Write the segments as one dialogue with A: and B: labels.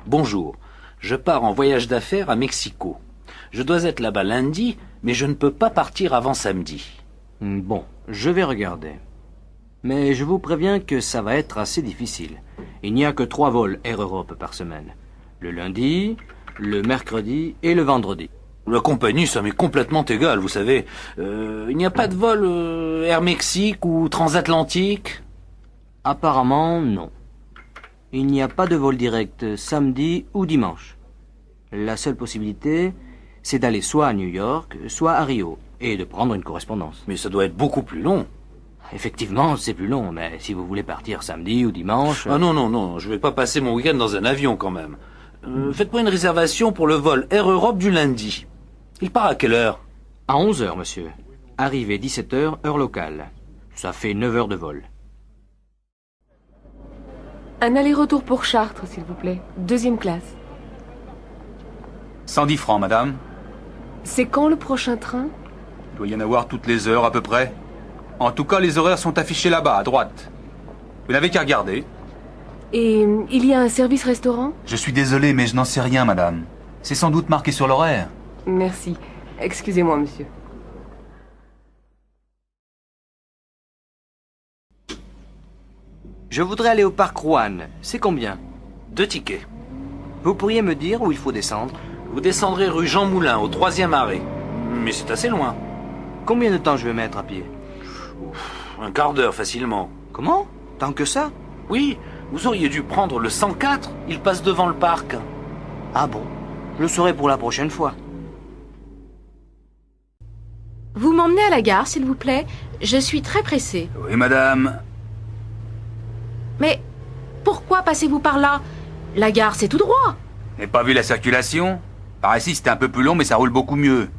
A: Bonjour, je pars en voyage d'affaires à Mexico. Je dois être là-bas lundi, mais je ne peux pas partir avant samedi.
B: Bon, je vais regarder. Mais je vous préviens que ça va être assez difficile. Il n'y a que 3 vols Air Europe par semaine. Le lundi, le mercredi et le vendredi.
A: La compagnie, ça m'est complètement égal, vous savez. Il n'y a pas de vol Air Mexique ou transatlantique?
B: Apparemment, non. Il n'y a pas de vol direct samedi ou dimanche. La seule possibilité, c'est d'aller soit à New York, soit à Rio, et de prendre une correspondance.
A: Mais ça doit être beaucoup plus long.
B: Effectivement, c'est plus long, mais si vous voulez partir samedi ou dimanche...
A: Ah non, je vais pas passer mon week-end dans un avion quand même. Faites-moi une réservation pour le vol Air Europe du lundi. Il part à quelle heure?
B: À 11 heures, monsieur. Arrivée 17 heures, heure locale. Ça fait 9 heures de vol.
C: Un aller-retour pour Chartres, s'il vous plaît. 2e classe.
D: 110 francs, madame.
C: C'est quand le prochain train?
D: Il doit y en avoir toutes les heures à peu près. En tout cas, les horaires sont affichés là-bas, à droite. Vous n'avez qu'à regarder.
C: Et il y a un service restaurant?
D: Je suis désolé, mais je n'en sais rien, madame. C'est sans doute marqué sur l'horaire.
C: Merci. Excusez-moi, monsieur.
B: Je voudrais aller au parc Rouen. C'est combien?
A: 2 tickets.
B: Vous pourriez me dire où il faut descendre?
A: Vous descendrez rue Jean Moulin, au 3e arrêt. Mais c'est assez loin.
B: Combien de temps je vais mettre à pied?
A: Un quart d'heure facilement.
B: Comment? Tant que ça?
A: Oui, vous auriez dû prendre le 104. Il passe devant le parc.
B: Ah bon? Je le saurai pour la prochaine fois.
E: Vous m'emmenez à la gare, s'il vous plaît? Je suis très pressée.
D: Oui, madame.
E: Mais pourquoi passez-vous par là? La gare, c'est tout droit.
D: N'avez pas vu la circulation? Par ici, c'était un peu plus long, mais ça roule beaucoup mieux.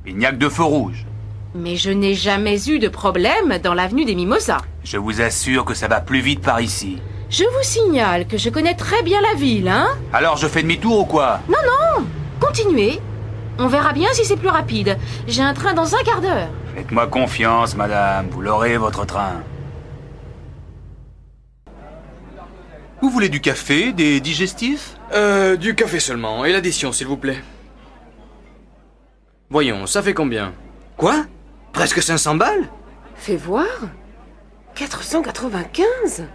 D: Il n'y a que 2 feux rouges.
E: Mais je n'ai jamais eu de problème dans l'avenue des Mimosas.
D: Je vous assure que ça va plus vite par ici.
E: Je vous signale que je connais très bien la ville, hein?
D: Alors, je fais demi-tour ou quoi?
E: Continuez. On verra bien si c'est plus rapide. J'ai un train dans un quart d'heure.
D: Faites-moi confiance, madame. Vous l'aurez, votre train. Vous voulez du café, des digestifs?
B: Du café seulement, et l'addition, s'il vous plaît. Voyons, ça fait combien? Quoi? Presque 500 balles?
C: Fais voir. 495?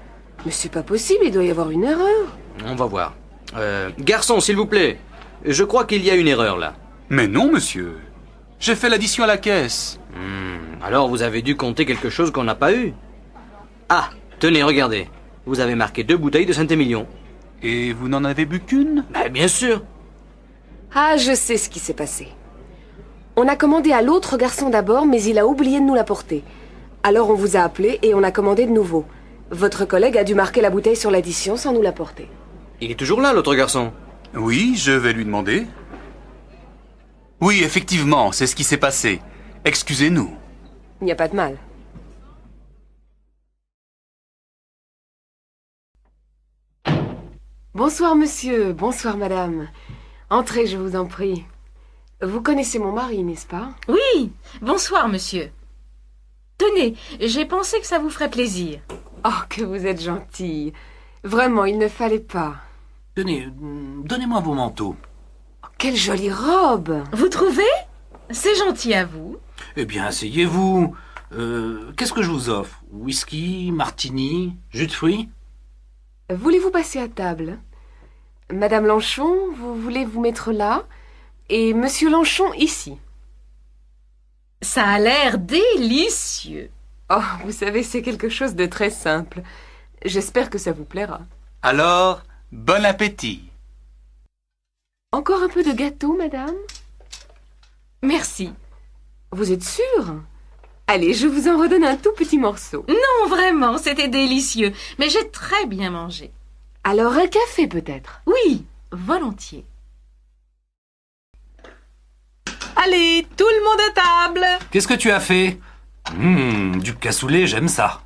C: Mais c'est pas possible, il doit y avoir une erreur.
B: On va voir. Garçon, s'il vous plaît. Je crois qu'il y a une erreur, là.
D: Mais non, monsieur. J'ai fait l'addition à la caisse.
B: Alors vous avez dû compter quelque chose qu'on n'a pas eu. Ah, tenez, regardez. Vous avez marqué 2 bouteilles de Saint-Émilion.
D: Et vous n'en avez bu qu'une?
B: Bien sûr.
C: Ah, je sais ce qui s'est passé. On a commandé à l'autre garçon d'abord, mais il a oublié de nous l'apporter. Alors on vous a appelé et on a commandé de nouveau. Votre collègue a dû marquer la bouteille sur l'addition sans nous l'apporter.
B: Il est toujours là, l'autre garçon.
D: Oui, je vais lui demander. Oui, effectivement, c'est ce qui s'est passé. Excusez-nous.
C: Il n'y a pas de mal. Bonsoir, monsieur. Bonsoir, madame. Entrez, je vous en prie. Vous connaissez mon mari, n'est-ce pas?
E: Oui, bonsoir, monsieur. Tenez, j'ai pensé que ça vous ferait plaisir.
C: Oh, que vous êtes gentille. Vraiment, il ne fallait pas.
A: Tenez, donnez-moi vos manteaux.
C: Oh, quelle jolie robe!
E: Vous trouvez? C'est gentil à vous.
A: Eh bien, asseyez-vous. Qu'est-ce que je vous offre? Whisky, martini, jus de fruits?
C: Voulez-vous passer à table? Madame Lanchon, vous voulez vous mettre là? Et Monsieur Lanchon ici.
E: Ça a l'air délicieux.
C: Oh, vous savez, c'est quelque chose de très simple. J'espère que ça vous plaira.
D: Alors, bon appétit.
C: Encore un peu de gâteau, madame?
E: Merci.
C: Vous êtes sûre? Allez, je vous en redonne un tout petit morceau.
E: Non, vraiment, c'était délicieux. Mais j'ai très bien mangé.
C: Alors un café, peut-être?
E: Oui, volontiers.
F: Allez, tout le monde à table.
A: Qu'est-ce que tu as fait? Du cassoulet, j'aime ça.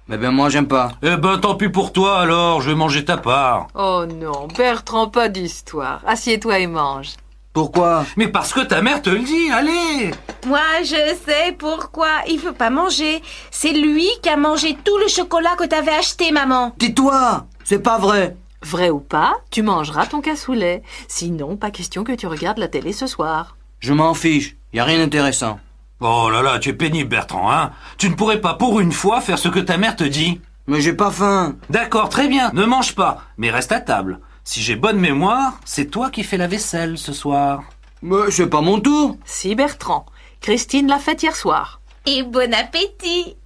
B: Mais moi, j'aime pas.
A: Eh ben, tant pis pour toi alors, je vais manger ta part.
F: Oh non, Bertrand, pas d'histoire. Assieds-toi et mange.
B: Pourquoi?
A: Mais parce que ta mère te le dit, allez!
E: Moi, je sais pourquoi il veut pas manger. C'est lui qui a mangé tout le chocolat que t'avais acheté, maman.
B: Tais-toi! C'est pas vrai!
F: Vrai ou pas, tu mangeras ton cassoulet. Sinon, pas question que tu regardes la télé ce soir.
B: Je m'en fiche, y a rien d'intéressant.
A: Oh là là, tu es pénible, Bertrand, hein? Tu ne pourrais pas pour une fois faire ce que ta mère te dit?
B: Mais j'ai pas faim.
A: D'accord, très bien, ne mange pas, mais reste à table. Si j'ai bonne mémoire, c'est toi qui fais la vaisselle ce soir.
B: Mais c'est pas mon tour.
F: Si, Bertrand. Christine l'a faite hier soir.
E: Et bon appétit.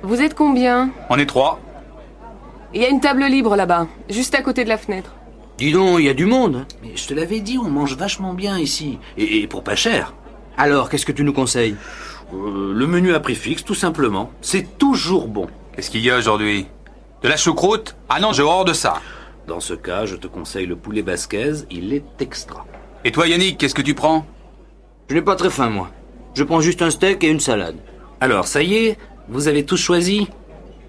C: Vous êtes combien?
D: On est 3.
C: Il y a une table libre là-bas, juste à côté de la fenêtre.
B: Dis donc, y a du monde.
A: Mais je te l'avais dit, on mange vachement bien ici. Et pour pas cher.
B: Alors, qu'est-ce que tu nous conseilles?
A: Le menu à prix fixe, tout simplement. C'est toujours bon.
D: Qu'est-ce qu'il y a aujourd'hui? De la choucroute? Ah non, j'ai horreur de ça.
A: Dans ce cas, je te conseille le poulet basquez, il est extra.
D: Et toi, Yannick, qu'est-ce que tu prends?
B: Je n'ai pas très faim, moi. Je prends juste un steak et une salade.
A: Alors, ça y est, vous avez tous choisi?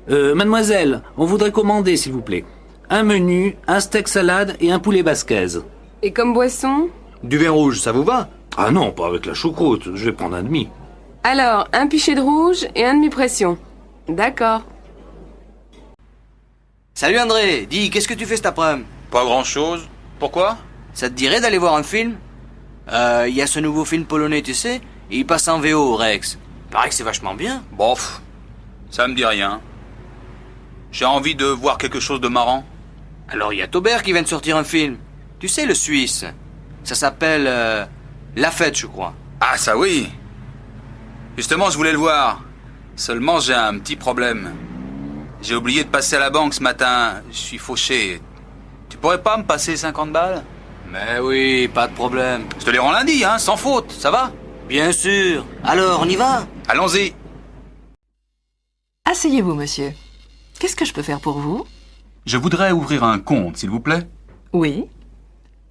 A: Mademoiselle, on voudrait commander, s'il vous plaît. Un menu, un steak salade et un poulet basquez.
C: Et comme boisson?
B: Du vin rouge, ça vous va?
A: Ah non, pas avec la choucroute, je vais prendre un demi.
C: Alors, un pichet de rouge et un demi-pression. D'accord.
B: Salut André, dis, qu'est-ce que tu fais cet après-midi?
D: Pas grand-chose. Pourquoi?
B: Ça te dirait d'aller voir un film? Y a ce nouveau film polonais, tu sais? Il passe en VO au Rex. Paraît que c'est vachement bien.
D: Bof, ça me dit rien. J'ai envie de voir quelque chose de marrant.
B: Alors, il y a Taubert qui vient de sortir un film. Tu sais, le Suisse. Ça s'appelle La Fête, je crois.
D: Ah, ça oui. Justement, je voulais le voir. Seulement, j'ai un petit problème. J'ai oublié de passer à la banque ce matin. Je suis fauché. Tu pourrais pas me passer 50 balles?
B: Mais oui, pas de problème.
D: Je te les rends lundi, hein, sans faute, ça va?
B: Bien sûr. Alors, on y va?
D: Allons-y.
F: Asseyez-vous, monsieur. Qu'est-ce que je peux faire pour vous?
D: Je voudrais ouvrir un compte, s'il vous plaît.
F: Oui.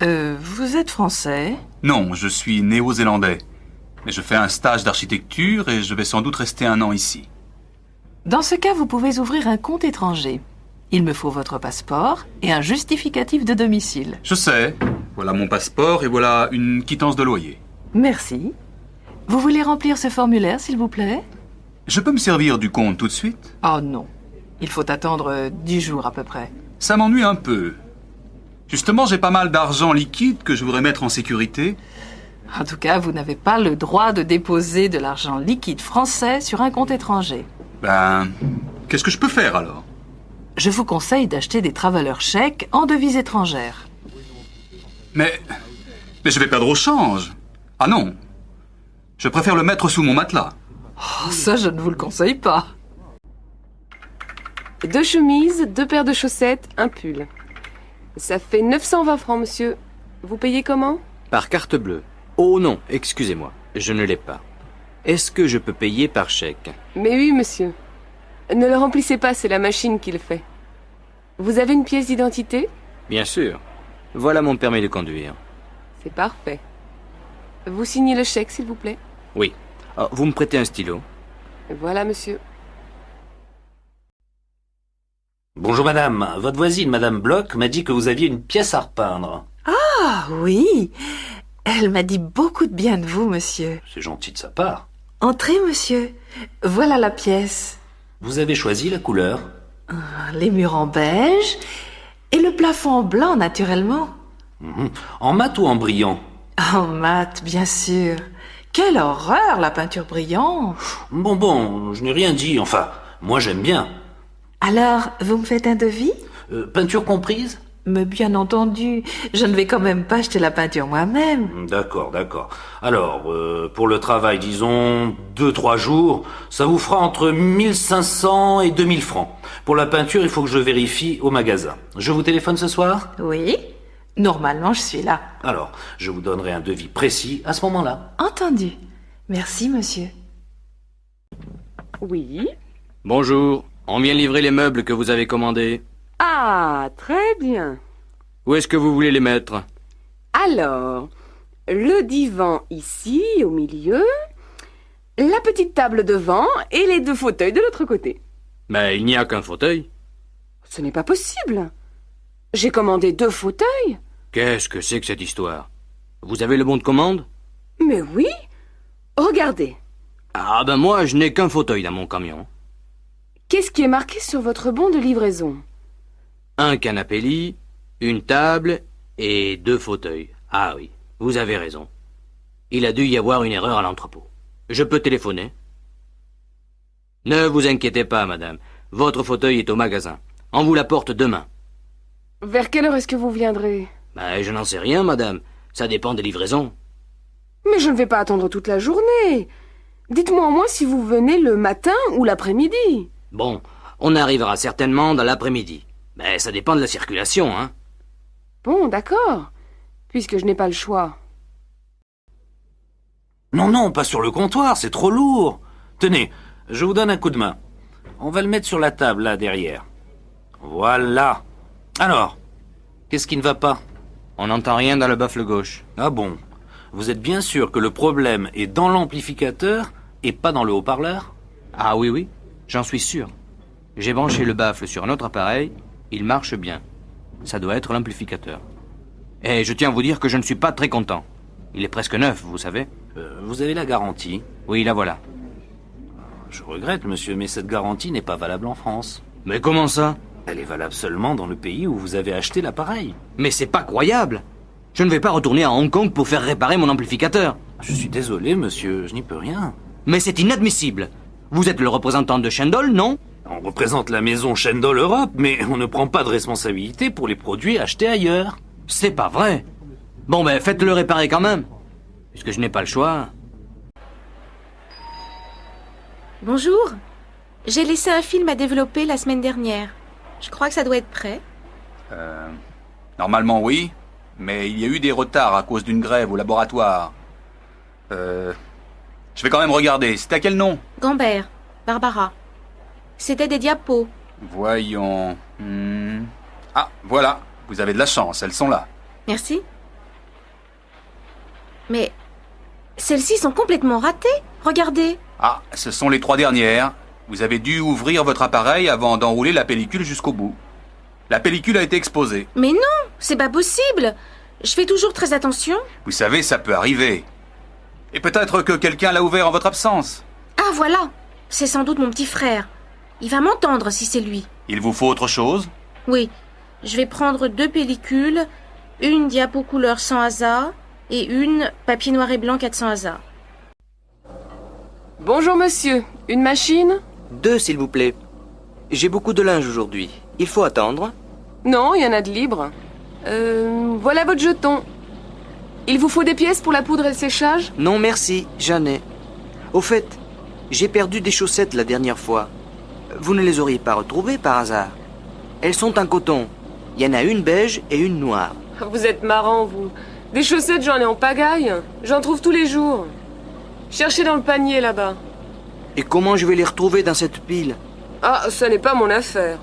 F: Vous êtes français?
D: Non, je suis néo-zélandais. Mais je fais un stage d'architecture et je vais sans doute rester 1 an ici.
F: Dans ce cas, vous pouvez ouvrir un compte étranger. Il me faut votre passeport et un justificatif de domicile.
D: Je sais. Voilà mon passeport et voilà une quittance de loyer.
F: Merci. Vous voulez remplir ce formulaire, s'il vous plaît?
D: Je peux me servir du compte tout de suite?
F: Oh non. Il faut attendre 10 jours à peu près.
D: Ça m'ennuie un peu. Justement, j'ai pas mal d'argent liquide que je voudrais mettre en sécurité.
F: En tout cas, vous n'avez pas le droit de déposer de l'argent liquide français sur un compte étranger.
D: Ben, qu'est-ce que je peux faire alors?
F: Je vous conseille d'acheter des travelers chèques en devises étrangères.
D: Mais je vais perdre au change. Ah non. Je préfère le mettre sous mon matelas.
F: Oh, ça, je ne vous le conseille pas.
C: 2 chemises, 2 paires de chaussettes, un pull. Ça fait 920 francs, monsieur. Vous payez comment?
B: Par carte bleue. Oh non, excusez-moi, je ne l'ai pas. Est-ce que je peux payer par chèque?
C: Mais oui, monsieur. Ne le remplissez pas, c'est la machine qui le fait. Vous avez une pièce d'identité?
B: Bien sûr. Voilà mon permis de conduire.
C: C'est parfait. Vous signez le chèque, s'il vous plaît?
B: Oui. Ah, vous me prêtez un stylo?
C: Voilà, monsieur.
A: Bonjour madame, votre voisine, madame Bloch, m'a dit que vous aviez une pièce à repeindre.
F: Ah oui. Elle m'a dit beaucoup de bien de vous, monsieur.
A: C'est gentil de sa part.
F: Entrez, monsieur. Voilà la pièce.
A: Vous avez choisi la couleur?
F: Les murs en beige et le plafond en blanc, naturellement.
A: En mat ou en brillant?
F: En mat, bien sûr. Quelle horreur, la peinture brillante.
A: Bon, je n'ai rien dit, enfin, moi j'aime bien.
F: Alors, vous me faites un devis?
A: Peinture comprise?
F: Mais bien entendu, je ne vais quand même pas acheter la peinture moi-même.
A: D'accord. Alors, pour le travail, disons, 2-3 jours, ça vous fera entre 1500 et 2000 francs. Pour la peinture, il faut que je vérifie au magasin. Je vous téléphone ce soir?
F: Oui, normalement je suis là.
A: Alors, je vous donnerai un devis précis à ce moment-là.
F: Entendu. Merci, monsieur.
C: Oui.
B: Bonjour, on vient livrer les meubles que vous avez commandés.
C: Ah, très bien.
B: Où est-ce que vous voulez les mettre?
C: Alors, le divan ici, au milieu, la petite table devant et les 2 fauteuils de l'autre côté.
B: Mais il n'y a qu'un fauteuil.
C: Ce n'est pas possible. J'ai commandé 2 fauteuils.
B: Qu'est-ce que c'est que cette histoire? Vous avez le bon de commande?
C: Mais oui. Regardez.
B: Ah ben moi, je n'ai qu'un fauteuil dans mon camion.
C: Qu'est-ce qui est marqué sur votre bon de livraison?
B: Un canapé-lit, une table et 2 fauteuils. Ah oui, vous avez raison. Il a dû y avoir une erreur à l'entrepôt. Je peux téléphoner? Ne vous inquiétez pas, madame. Votre fauteuil est au magasin. On vous l'apporte demain.
C: Vers quelle heure est-ce que vous viendrez?
B: Je n'en sais rien, madame. Ça dépend des livraisons.
C: Mais je ne vais pas attendre toute la journée. Dites-moi au moins si vous venez le matin ou l'après-midi.
B: Bon, on arrivera certainement dans l'après-midi. Ça dépend de la circulation, hein.
C: Bon, d'accord. Puisque je n'ai pas le choix.
A: Non, non, pas sur le comptoir, c'est trop lourd. Tenez, je vous donne un coup de main. On va le mettre sur la table, là, derrière. Voilà. Alors, qu'est-ce qui ne va pas?
B: On n'entend rien dans le baffle gauche.
A: Ah bon? Vous êtes bien sûr que le problème est dans l'amplificateur et pas dans le haut-parleur?
B: Ah oui, oui, j'en suis sûr. J'ai branché le baffle sur un autre appareil, il marche bien. Ça doit être l'amplificateur. Et je tiens à vous dire que je ne suis pas très content. Il est presque neuf, vous savez.
A: Vous avez la garantie?
B: Oui, la voilà.
A: Je regrette, monsieur, mais cette garantie n'est pas valable en France.
B: Mais comment ça?
A: Elle est valable seulement dans le pays où vous avez acheté l'appareil.
B: Mais c'est pas croyable. Je ne vais pas retourner à Hong Kong pour faire réparer mon amplificateur.
A: Je suis désolé, monsieur, je n'y peux rien.
B: Mais c'est inadmissible. Vous êtes le représentant de Shendol, non?
A: On représente la maison Shendol Europe, mais on ne prend pas de responsabilité pour les produits achetés ailleurs.
B: C'est pas vrai. Bon, faites-le réparer quand même. Puisque je n'ai pas le choix.
E: Bonjour. J'ai laissé un film à développer la semaine dernière. Je crois que ça doit être prêt.
D: Normalement, oui. Mais il y a eu des retards à cause d'une grève au laboratoire. Je vais quand même regarder. C'est à quel nom?
E: Gambert, Barbara. C'était des diapos.
D: Voyons. Ah, voilà. Vous avez de la chance, elles sont là.
E: Merci. Mais celles-ci sont complètement ratées. Regardez.
D: Ah, ce sont les 3 dernières. Vous avez dû ouvrir votre appareil avant d'enrouler la pellicule jusqu'au bout. La pellicule a été exposée.
E: Mais non, c'est pas possible. Je fais toujours très attention.
D: Vous savez, ça peut arriver. Et peut-être que quelqu'un l'a ouvert en votre absence.
E: Ah voilà, c'est sans doute mon petit frère. Il va m'entendre si c'est lui.
D: Il vous faut autre chose?
E: Oui, je vais prendre 2 pellicules, une diapo couleur 100 ASA et une papier noir et blanc 400 ASA.
C: Bonjour monsieur, une machine?
B: 2, s'il vous plaît. J'ai beaucoup de linge aujourd'hui. Il faut attendre.
C: Non, il y en a de libre. Voilà votre jeton. Il vous faut des pièces pour la poudre et le séchage?
B: Non, merci, j'en ai. Au fait, j'ai perdu des chaussettes la dernière fois. Vous ne les auriez pas retrouvées par hasard? Elles sont en coton. Il y en a une beige et une noire.
C: Vous êtes marrant, vous. Des chaussettes, j'en ai en pagaille. J'en trouve tous les jours. Cherchez dans le panier, là-bas.
B: Et comment je vais les retrouver dans cette pile?
C: Ah, ça n'est pas mon affaire.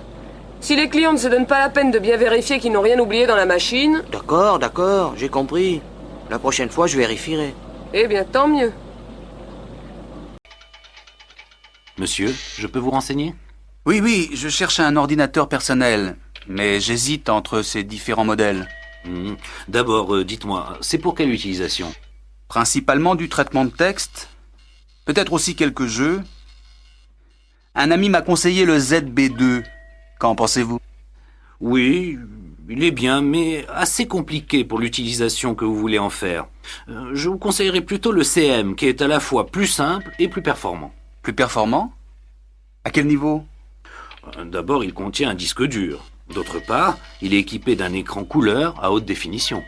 C: Si les clients ne se donnent pas la peine de bien vérifier qu'ils n'ont rien oublié dans la machine...
B: D'accord, j'ai compris. La prochaine fois, je vérifierai.
C: Eh bien, tant mieux.
A: Monsieur, je peux vous renseigner?
D: Oui, je cherche un ordinateur personnel. Mais j'hésite entre ces différents modèles.
A: D'abord, dites-moi, c'est pour quelle utilisation?
D: Principalement du traitement de texte. Peut-être aussi quelques jeux. Un ami m'a conseillé le ZB2. Qu'en pensez-vous?
A: Oui, il est bien, mais assez compliqué pour l'utilisation que vous voulez en faire. Je vous conseillerais plutôt le CM, qui est à la fois plus simple et plus performant.
D: Plus performant? À quel niveau?
A: D'abord, il contient un disque dur. D'autre part, il est équipé d'un écran couleur à haute définition.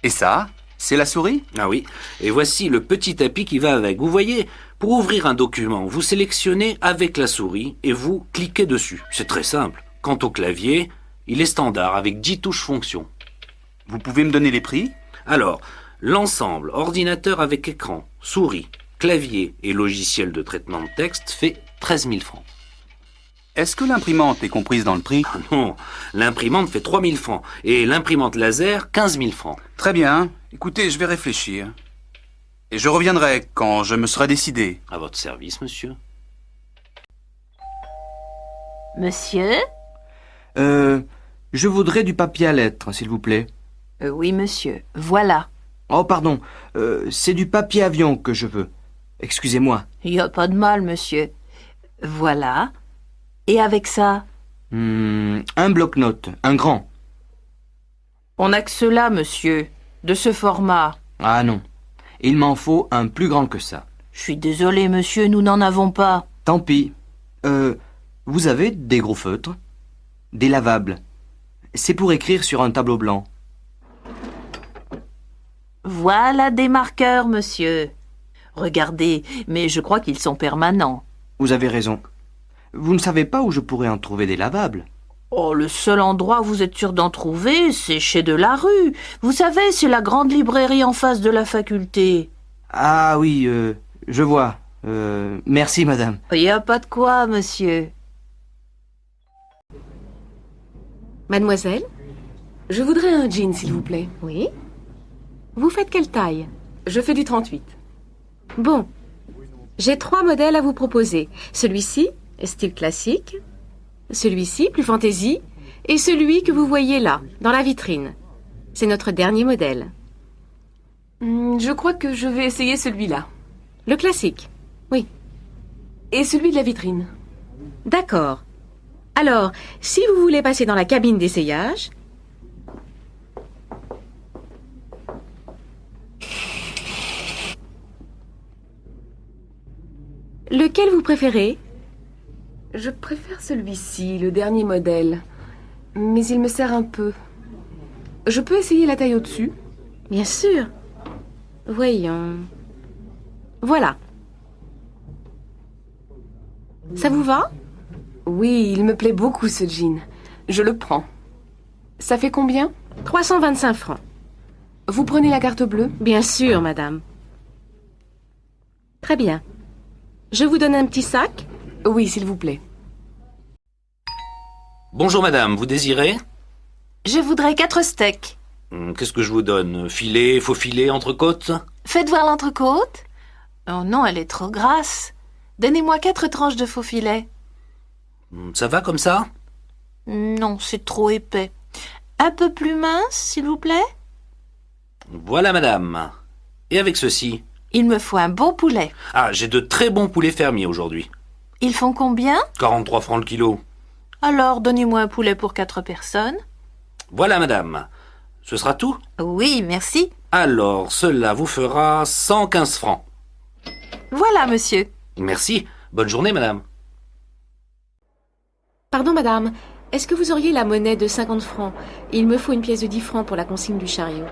D: Et ça? C'est la souris?
A: Ah oui, et voici le petit tapis qui va avec. Vous voyez, pour ouvrir un document, vous sélectionnez avec la souris et vous cliquez dessus. C'est très simple. Quant au clavier, il est standard avec 10 touches fonctions.
D: Vous pouvez me donner les prix?
A: Alors, l'ensemble ordinateur avec écran, souris, clavier et logiciel de traitement de texte fait 13 000 francs.
D: Est-ce que l'imprimante est comprise dans le prix?
A: Ah non, l'imprimante fait 3 000 francs et l'imprimante laser 15 000 francs.
D: Très bien. Écoutez, je vais réfléchir. Et je reviendrai quand je me serai décidé.
A: À votre service, monsieur.
F: Monsieur?
B: Je voudrais du papier à lettres, s'il vous plaît.
F: Oui, monsieur. Voilà.
B: Oh, pardon. C'est du papier avion que je veux. Excusez-moi.
F: Il n'y a pas de mal, monsieur. Voilà. Et avec ça?
B: Un bloc-notes, un grand.
F: On n'a que cela, monsieur. De ce format.
B: Ah non, il m'en faut un plus grand que ça.
F: Je suis désolé, monsieur, nous n'en avons pas.
B: Tant pis. Vous avez des gros feutres? Des lavables. C'est pour écrire sur un tableau blanc.
F: Voilà des marqueurs, monsieur. Regardez, mais je crois qu'ils sont permanents.
B: Vous avez raison. Vous ne savez pas où je pourrais en trouver des lavables?
F: Oh, le seul endroit où vous êtes sûr d'en trouver, c'est chez Delarue. Vous savez, c'est la grande librairie en face de la faculté.
B: Ah oui, je vois. Merci, madame.
F: Il n'y a pas de quoi, monsieur.
C: Mademoiselle, je voudrais un jean, s'il vous plaît.
E: Oui. Vous faites quelle taille?
C: Je fais du 38.
E: Bon. J'ai 3 modèles à vous proposer. Celui-ci, style classique. Celui-ci, plus fantaisie. Et celui que vous voyez là, dans la vitrine. C'est notre dernier modèle.
C: Je crois que je vais essayer celui-là.
E: Le classique. Oui.
C: Et celui de la vitrine.
E: D'accord. Alors, si vous voulez passer dans la cabine d'essayage... Lequel vous préférez?
C: Je préfère celui-ci, le dernier modèle. Mais il me sert un peu. Je peux essayer la taille au-dessus?
E: Bien sûr. Voyons. Voilà. Ça vous va?
C: Oui, il me plaît beaucoup ce jean. Je le prends. Ça fait combien?
E: 325 francs.
C: Vous prenez la carte bleue?
E: Bien sûr, madame. Très bien. Je vous donne un petit sac?
C: Oui, s'il vous plaît.
A: Bonjour madame, vous désirez?
F: Je voudrais 4 steaks.
A: Qu'est-ce que je vous donne? Filet, faux filet, entrecôte?
F: Faites voir l'entrecôte. Oh non, elle est trop grasse. Donnez-moi 4 tranches de faux filet.
A: Ça va comme ça?
F: Non, c'est trop épais. Un peu plus mince, s'il vous plaît?
A: Voilà madame. Et avec ceci?
F: Il me faut un bon poulet.
A: Ah, j'ai de très bons poulets fermiers aujourd'hui.
F: Ils font combien?
A: 43 francs le kilo.
F: Alors, donnez-moi un poulet pour 4 personnes.
A: Voilà madame. Ce sera tout?
F: Oui, merci.
A: Alors, cela vous fera 115 francs.
F: Voilà, monsieur.
A: Merci. Bonne journée madame.
E: Pardon, madame. Est-ce que vous auriez la monnaie de 50 francs? Il me faut une pièce de 10 francs pour la consigne du chariot.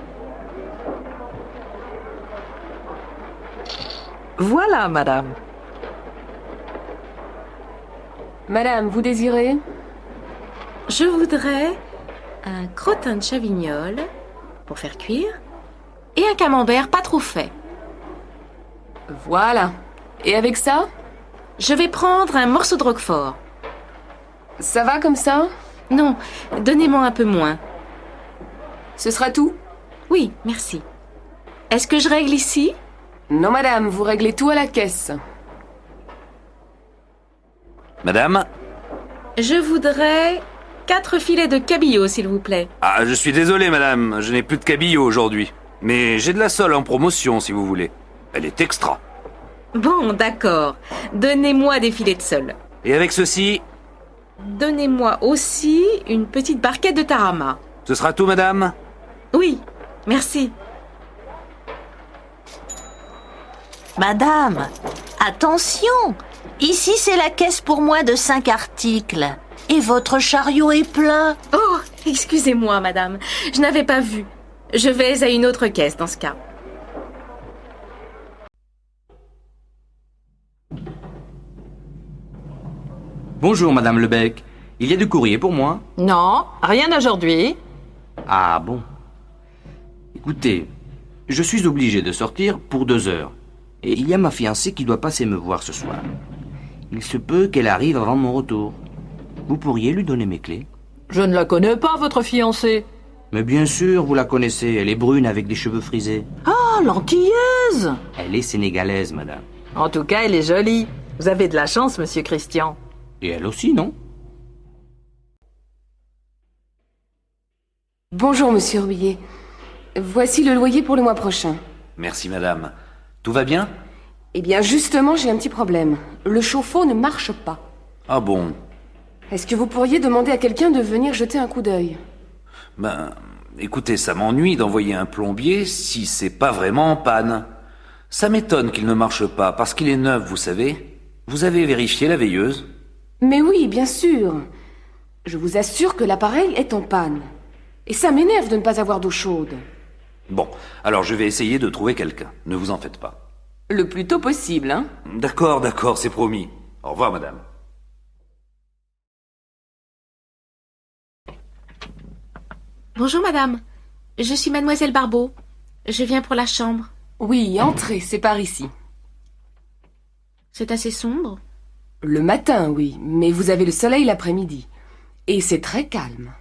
F: Voilà, madame.
C: Madame, vous désirez?
E: Je voudrais un crottin de chavignol pour faire cuire et un camembert pas trop fait.
C: Voilà. Et avec ça?
E: Je vais prendre un morceau de roquefort.
C: Ça va comme ça?
E: Non, donnez-moi un peu moins.
C: Ce sera tout?
E: Oui, merci. Est-ce que je règle ici?
C: Non, madame, vous réglez tout à la caisse.
A: Madame?
E: Je voudrais 4 filets de cabillaud, s'il vous plaît.
A: Ah, je suis désolé madame, je n'ai plus de cabillaud aujourd'hui. Mais j'ai de la sole en promotion si vous voulez. Elle est extra.
E: Bon, d'accord. Donnez-moi des filets de sole.
A: Et avec ceci?
E: Donnez-moi aussi une petite barquette de tarama.
A: Ce sera tout madame?
E: Oui, merci.
G: Madame, attention! Ici, c'est la caisse pour moins de 5 articles. Et votre chariot est plein.
E: Oh, excusez-moi, madame. Je n'avais pas vu. Je vais à une autre caisse dans ce cas.
B: Bonjour, madame Lebec. Il y a du courrier pour moi?
F: Non, rien aujourd'hui.
B: Ah bon. Écoutez, je suis obligé de sortir pour 2 heures. Et il y a ma fiancée qui doit passer me voir ce soir. Il se peut qu'elle arrive avant mon retour. Vous pourriez lui donner mes clés?
F: Je ne la connais pas, votre fiancée.
B: Mais bien sûr, vous la connaissez. Elle est brune avec des cheveux frisés.
F: Ah, l'antillaise!
B: Elle est sénégalaise, madame.
F: En tout cas, elle est jolie. Vous avez de la chance, monsieur Christian.
B: Et elle aussi, non?
C: Bonjour, monsieur Rouillet. Voici le loyer pour le mois prochain.
A: Merci madame. Tout va bien?
C: Eh bien, justement, j'ai un petit problème. Le chauffe-eau ne marche pas.
A: Ah bon?
C: Est-ce que vous pourriez demander à quelqu'un de venir jeter un coup d'œil?
A: Ben, écoutez, ça m'ennuie d'envoyer un plombier si c'est pas vraiment en panne. Ça m'étonne qu'il ne marche pas, parce qu'il est neuf, vous savez. Vous avez vérifié la veilleuse?
C: Mais oui, bien sûr. Je vous assure que l'appareil est en panne. Et ça m'énerve de ne pas avoir d'eau chaude.
A: Bon, alors je vais essayer de trouver quelqu'un. Ne vous en faites pas.
C: Le plus tôt possible, hein?
A: D'accord, c'est promis. Au revoir, madame.
E: Bonjour, madame. Je suis mademoiselle Barbeau. Je viens pour la chambre.
C: Oui, entrez, c'est par ici.
E: C'est assez sombre.
C: Le matin, oui, mais vous avez le soleil l'après-midi. Et c'est très calme.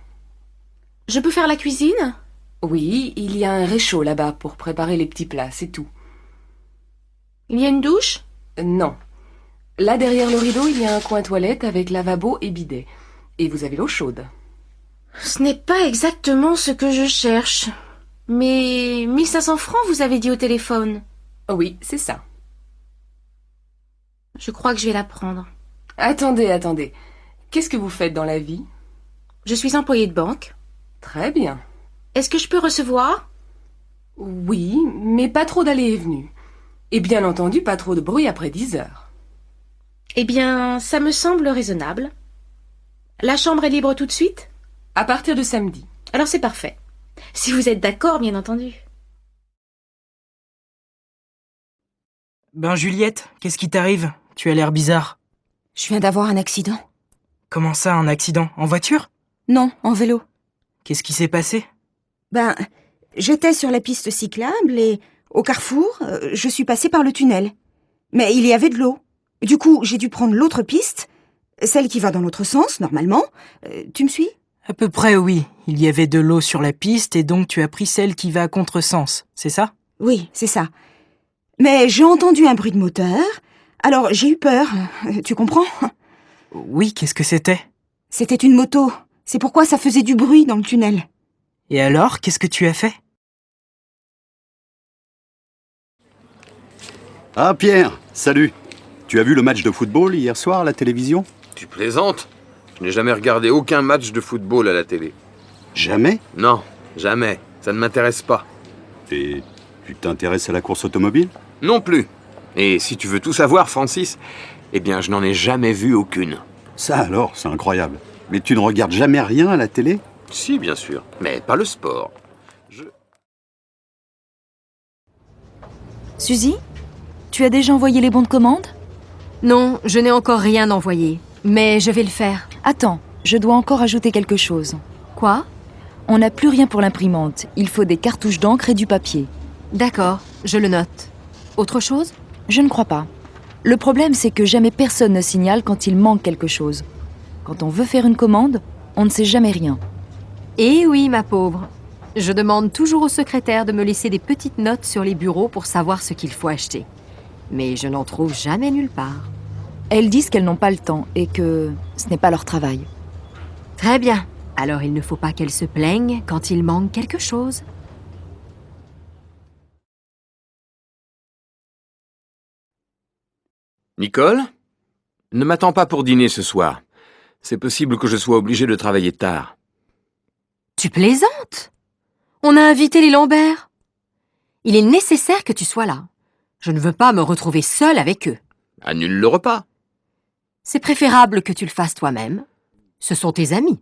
E: Je peux faire la cuisine?
C: Oui, il y a un réchaud là-bas pour préparer les petits plats, c'est tout.
E: Il y a une douche?
C: Non. Là, derrière le rideau, il y a un coin toilette avec lavabo et bidet. Et vous avez l'eau chaude.
E: Ce n'est pas exactement ce que je cherche. Mais 1500 francs, vous avez dit au téléphone.
C: Oui, c'est ça.
E: Je crois que je vais la prendre.
C: Attendez. Qu'est-ce que vous faites dans la vie?
E: Je suis employée de banque.
C: Très bien.
E: Est-ce que je peux recevoir?
C: Oui, mais pas trop d'allées et venues. Et bien entendu, pas trop de bruit après 10 heures.
E: Eh bien, ça me semble raisonnable. La chambre est libre tout de suite?
C: À partir de samedi.
E: Alors c'est parfait. Si vous êtes d'accord, bien entendu.
H: Ben Juliette, qu'est-ce qui t'arrive? Tu as l'air bizarre.
I: Je viens d'avoir un accident.
H: Comment ça, un accident? En voiture?
I: Non, en vélo.
H: Qu'est-ce qui s'est passé?
I: Ben, j'étais sur la piste cyclable et, au carrefour, je suis passée par le tunnel. Mais il y avait de l'eau. Du coup, j'ai dû prendre l'autre piste, celle qui va dans l'autre sens, normalement. Tu me suis?
H: À peu près, oui. Il y avait de l'eau sur la piste et donc tu as pris celle qui va à contresens, c'est ça?
I: Oui, c'est ça. Mais j'ai entendu un bruit de moteur, alors j'ai eu peur. Tu comprends?
H: Oui, qu'est-ce que c'était?
I: C'était une moto. C'est pourquoi ça faisait du bruit dans le tunnel.
H: Et alors, qu'est-ce que tu as fait?
J: Ah Pierre, salut. Tu as vu le match de football hier soir à la télévision?
K: Tu plaisantes? Je n'ai jamais regardé aucun match de football à la télé.
J: Jamais?
K: Non, jamais. Ça ne m'intéresse pas.
J: Et tu t'intéresses à la course automobile?
K: Non plus. Et si tu veux tout savoir, Francis, eh bien, je n'en ai jamais vu aucune.
J: Ça alors, c'est incroyable. Mais tu ne regardes jamais rien à la télé?
K: Si, bien sûr, mais pas le sport.
L: Suzy, tu as déjà envoyé les bons de commande?
M: Non, je n'ai encore rien envoyé, mais je vais le faire.
L: Attends, je dois encore ajouter quelque chose.
M: Quoi?
L: On n'a plus rien pour l'imprimante. Il faut des cartouches d'encre et du papier.
M: D'accord, je le note. Autre chose?
L: Je ne crois pas. Le problème, c'est que jamais personne ne signale quand il manque quelque chose. Quand on veut faire une commande, on ne sait jamais rien.
M: Eh oui, ma pauvre. Je demande toujours au secrétaire de me laisser des petites notes sur les bureaux pour savoir ce qu'il faut acheter. Mais je n'en trouve jamais nulle part.
L: Elles disent qu'elles n'ont pas le temps et que ce n'est pas leur travail.
M: Très bien. Alors il ne faut pas qu'elles se plaignent quand il manque quelque chose.
K: Nicole? Ne m'attends pas pour dîner ce soir. C'est possible que je sois obligé de travailler tard.
M: Tu plaisantes? On a invité les Lambert. Il est nécessaire que tu sois là. Je ne veux pas me retrouver seule avec eux.
K: Annule le repas.
M: C'est préférable que tu le fasses toi-même. Ce sont tes amis.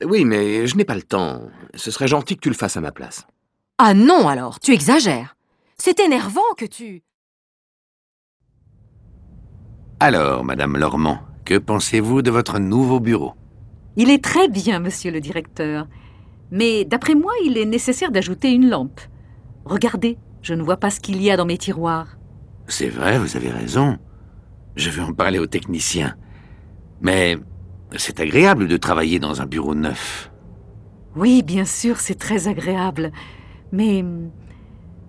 K: Oui, mais je n'ai pas le temps. Ce serait gentil que tu le fasses à ma place.
M: Ah non alors, tu exagères. C'est énervant que tu...
N: Alors, Madame Lormand, que pensez-vous de votre nouveau bureau?
O: Il est très bien, monsieur le directeur. Mais d'après moi, il est nécessaire d'ajouter une lampe. Regardez, je ne vois pas ce qu'il y a dans mes tiroirs.
N: C'est vrai, vous avez raison. Je vais en parler au technicien. Mais c'est agréable de travailler dans un bureau neuf.
O: Oui, bien sûr, c'est très agréable. Mais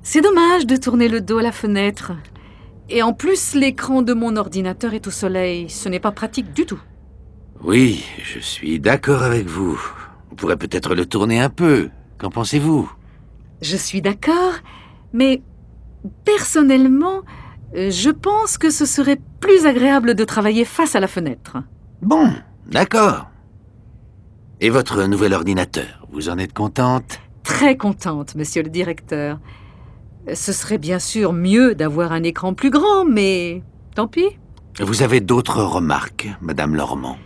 O: c'est dommage de tourner le dos à la fenêtre. Et en plus, l'écran de mon ordinateur est au soleil. Ce n'est pas pratique du tout.
N: Oui, je suis d'accord avec vous. On pourrait peut-être le tourner un peu. Qu'en pensez-vous?
O: Je suis d'accord, mais personnellement, je pense que ce serait plus agréable de travailler face à la fenêtre.
N: Bon, d'accord. Et votre nouvel ordinateur, vous en êtes contente?
O: Très contente, monsieur le directeur. Ce serait bien sûr mieux d'avoir un écran plus grand, mais tant pis.
N: Vous avez d'autres remarques, Madame Lormand?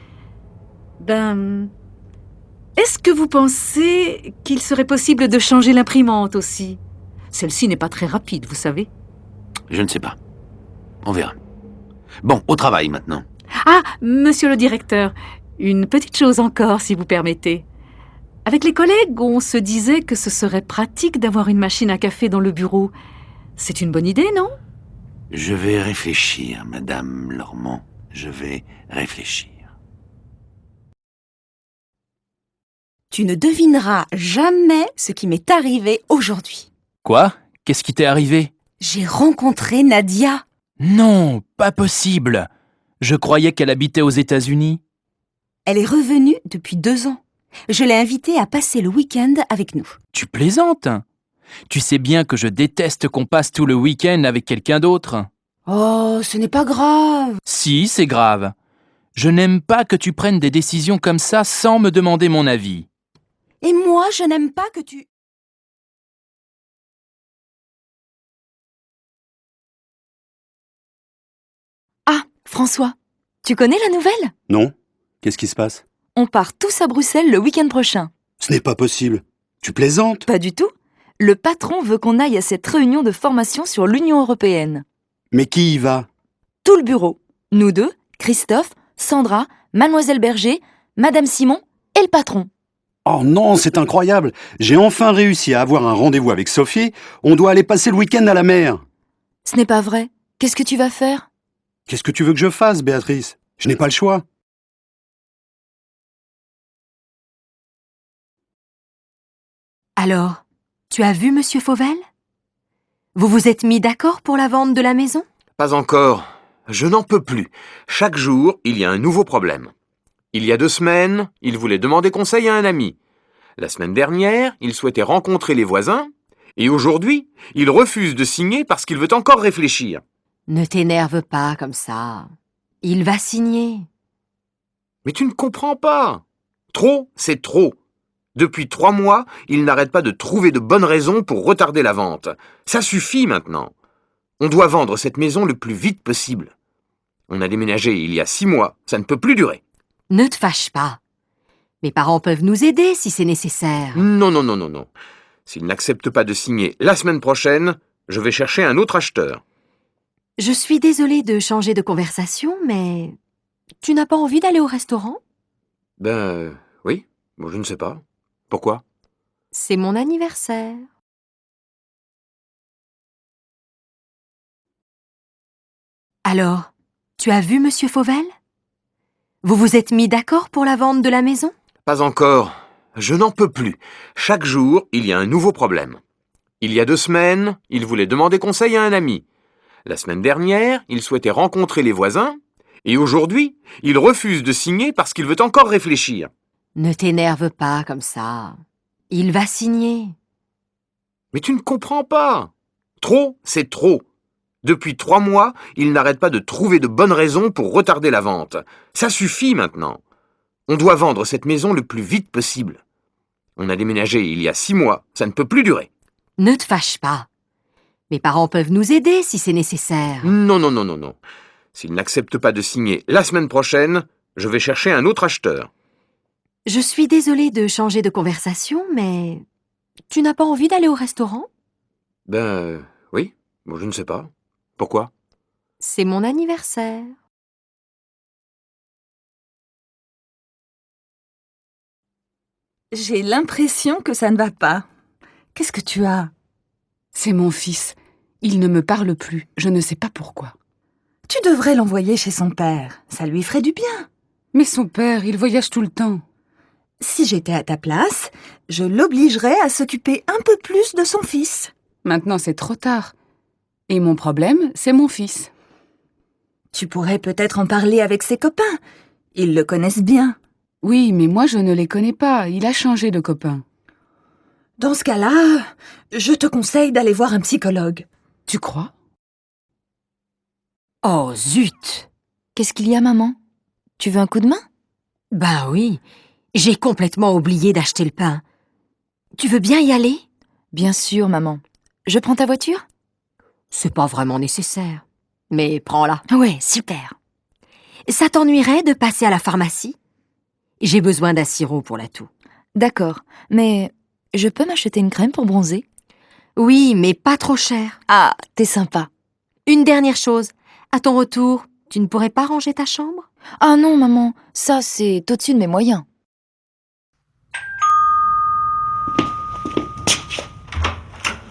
O: Est-ce que vous pensez qu'il serait possible de changer l'imprimante aussi? Celle-ci n'est pas très rapide, vous savez.
N: Je ne sais pas. On verra. Bon, au travail maintenant.
O: Ah, monsieur le directeur, une petite chose encore, si vous permettez. Avec les collègues, on se disait que ce serait pratique d'avoir une machine à café dans le bureau. C'est une bonne idée, non?
N: Je vais réfléchir, Madame Lormand. Je vais réfléchir.
I: Tu ne devineras jamais ce qui m'est arrivé aujourd'hui.
P: Quoi? Qu'est-ce qui t'est arrivé?
I: J'ai rencontré Nadia.
P: Non, pas possible. Je croyais qu'elle habitait aux États-Unis.
I: Elle est revenue depuis 2 ans. Je l'ai invitée à passer le week-end avec nous.
P: Tu plaisantes? Tu sais bien que je déteste qu'on passe tout le week-end avec quelqu'un d'autre.
I: Oh, ce n'est pas grave.
P: Si, c'est grave. Je n'aime pas que tu prennes des décisions comme ça sans me demander mon avis.
I: Et moi, je n'aime pas que tu...
L: Ah, François, tu connais la nouvelle?
J: Non? Qu'est-ce qui se passe?
L: On part tous à Bruxelles le week-end prochain.
J: Ce n'est pas possible. Tu plaisantes?
L: Pas du tout. Le patron veut qu'on aille à cette réunion de formation sur l'Union européenne.
J: Mais qui y va?
L: Tout le bureau. Nous deux, Christophe, Sandra, Mademoiselle Berger, Madame Simon et le patron.
J: Oh non, c'est incroyable. J'ai enfin réussi à avoir un rendez-vous avec Sophie. On doit aller passer le week-end à la mer.
L: Ce n'est pas vrai. Qu'est-ce que tu vas faire?
J: Qu'est-ce que tu veux que je fasse, Béatrice? Je n'ai pas le choix.
M: Alors, tu as vu Monsieur Fauvel? Vous vous êtes mis d'accord pour la vente de la maison?
K: Pas encore. Je n'en peux plus. Chaque jour, il y a un nouveau problème. Il y a 2 semaines, il voulait demander conseil à un ami. La semaine dernière, il souhaitait rencontrer les voisins. Et aujourd'hui, il refuse de signer parce qu'il veut encore réfléchir.
M: Ne t'énerve pas comme ça. Il va signer.
K: Mais tu ne comprends pas. Trop, c'est trop. Depuis 3 mois, il n'arrête pas de trouver de bonnes raisons pour retarder la vente. Ça suffit maintenant. On doit vendre cette maison le plus vite possible. On a déménagé il y a 6 mois, ça ne peut plus durer.
M: Ne te fâche pas. Mes parents peuvent nous aider si c'est nécessaire.
K: Non, non, non, non, non. S'il n'accepte pas de signer la semaine prochaine, je vais chercher un autre acheteur.
M: Je suis désolée de changer de conversation, mais tu n'as pas envie d'aller au restaurant?
K: Oui. Bon, je ne sais pas. Pourquoi?
M: C'est mon anniversaire. Alors, tu as vu Monsieur Fauvel? Vous vous êtes mis d'accord pour la vente de la maison?
K: Pas encore. Je n'en peux plus. Chaque jour, il y a un nouveau problème. Il y a 2 semaines, il voulait demander conseil à un ami. La semaine dernière, il souhaitait rencontrer les voisins. Et aujourd'hui, il refuse de signer parce qu'il veut encore réfléchir.
M: Ne t'énerve pas comme ça. Il va signer.
K: Mais tu ne comprends pas. Trop, c'est trop. Depuis 3 mois, il n'arrête pas de trouver de bonnes raisons pour retarder la vente. Ça suffit maintenant. On doit vendre cette maison le plus vite possible. On a déménagé il y a 6 mois, ça ne peut plus durer.
M: Ne te fâche pas. Mes parents peuvent nous aider si c'est nécessaire.
K: Non, non, non, non, non. S'il n'accepte pas de signer la semaine prochaine, je vais chercher un autre acheteur.
M: Je suis désolée de changer de conversation, mais tu n'as pas envie d'aller au restaurant?
K: Oui. Bon, je ne sais pas. Pourquoi?
M: C'est mon anniversaire.
I: J'ai l'impression que ça ne va pas. Qu'est-ce que tu as?
Q: C'est mon fils. Il ne me parle plus. Je ne sais pas pourquoi.
I: Tu devrais l'envoyer chez son père. Ça lui ferait du bien.
Q: Mais son père, il voyage tout le temps.
I: Si j'étais à ta place, je l'obligerais à s'occuper un peu plus de son fils.
Q: Maintenant, c'est trop tard. Et mon problème, c'est mon fils.
I: Tu pourrais peut-être en parler avec ses copains. Ils le connaissent bien.
Q: Oui, mais moi, je ne les connais pas. Il a changé de copain.
I: Dans ce cas-là, je te conseille d'aller voir un psychologue.
Q: Tu crois?
L: Oh, zut! Qu'est-ce qu'il y a, maman? Tu veux un coup de main?
M: Bah oui. J'ai complètement oublié d'acheter le pain. Tu veux bien y aller?
L: Bien sûr, maman. Je prends ta voiture?
M: C'est pas vraiment nécessaire. Mais prends-la.
L: Ouais, super.
M: Ça t'ennuierait de passer à la pharmacie? J'ai besoin d'un sirop pour la toux.
L: D'accord, mais je peux m'acheter une crème pour bronzer?
M: Oui, mais pas trop cher.
L: Ah, t'es sympa.
M: Une dernière chose. À ton retour, tu ne pourrais pas ranger ta chambre?
L: Ah non, maman, ça c'est au-dessus de mes moyens.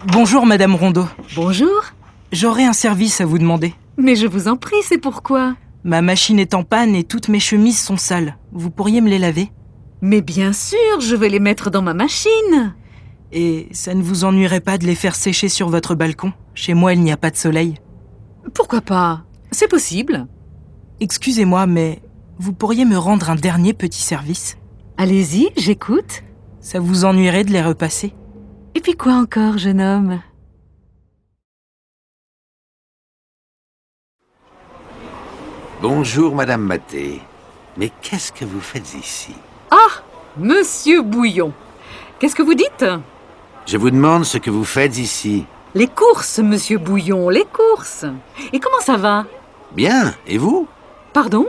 H: Bonjour, Madame Rondeau.
O: Bonjour.
H: J'aurais un service à vous demander.
O: Mais je vous en prie, c'est pourquoi?
H: Ma machine est en panne et toutes mes chemises sont sales. Vous pourriez me les laver?
O: Mais bien sûr, je vais les mettre dans ma machine.
H: Et ça ne vous ennuierait pas de les faire sécher sur votre balcon? Chez moi, il n'y a pas de soleil.
O: Pourquoi pas? C'est possible.
H: Excusez-moi, mais vous pourriez me rendre un dernier petit service?
O: Allez-y, j'écoute.
H: Ça vous ennuierait de les repasser?
O: Et puis quoi encore, jeune homme?
N: Bonjour, Madame Maté. Mais qu'est-ce que vous faites ici?
O: Ah, Monsieur Bouillon. Qu'est-ce que vous dites?
N: Je vous demande ce que vous faites ici.
O: Les courses, Monsieur Bouillon, les courses. Et comment ça va?
N: Bien, et vous?
O: Pardon?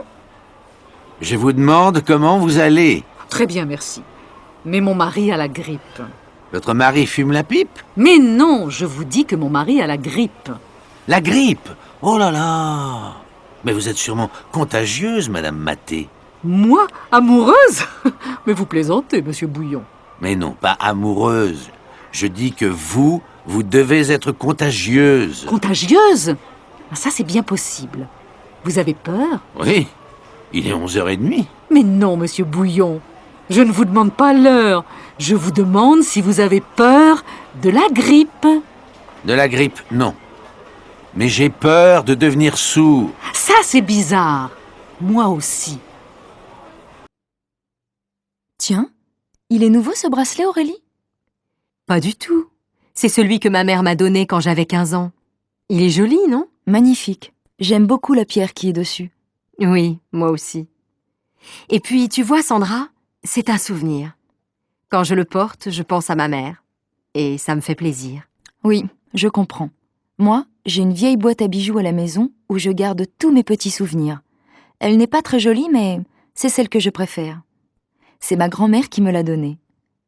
N: Je vous demande comment vous allez.
O: Très bien, merci. Mais mon mari a la grippe.
N: Votre mari fume la pipe?
O: Mais non, je vous dis que mon mari a la grippe.
N: La grippe? Oh là là! Mais vous êtes sûrement contagieuse, Madame Maté.
O: Moi, amoureuse? Mais vous plaisantez, Monsieur Bouillon.
N: Mais non, pas amoureuse. Je dis que vous devez être contagieuse.
O: Contagieuse? Ah, ça, c'est bien possible. Vous avez peur?
N: Oui, il est 11h30.
O: Mais non, Monsieur Bouillon. Je ne vous demande pas l'heure. Je vous demande si vous avez peur de la grippe.
N: De la grippe, non. Mais j'ai peur de devenir sourd.
O: Ça, c'est bizarre. Moi aussi.
L: Tiens, il est nouveau ce bracelet, Aurélie?
M: Pas du tout. C'est celui que ma mère m'a donné quand j'avais 15 ans. Il est joli, non?
L: Magnifique. J'aime beaucoup la pierre qui est dessus.
M: Oui, moi aussi. Et puis, tu vois, Sandra, c'est un souvenir. Quand je le porte, je pense à ma mère. Et ça me fait plaisir.
L: Oui, je comprends. Moi, j'ai une vieille boîte à bijoux à la maison où je garde tous mes petits souvenirs. Elle n'est pas très jolie, mais c'est celle que je préfère. C'est ma grand-mère qui me l'a donnée.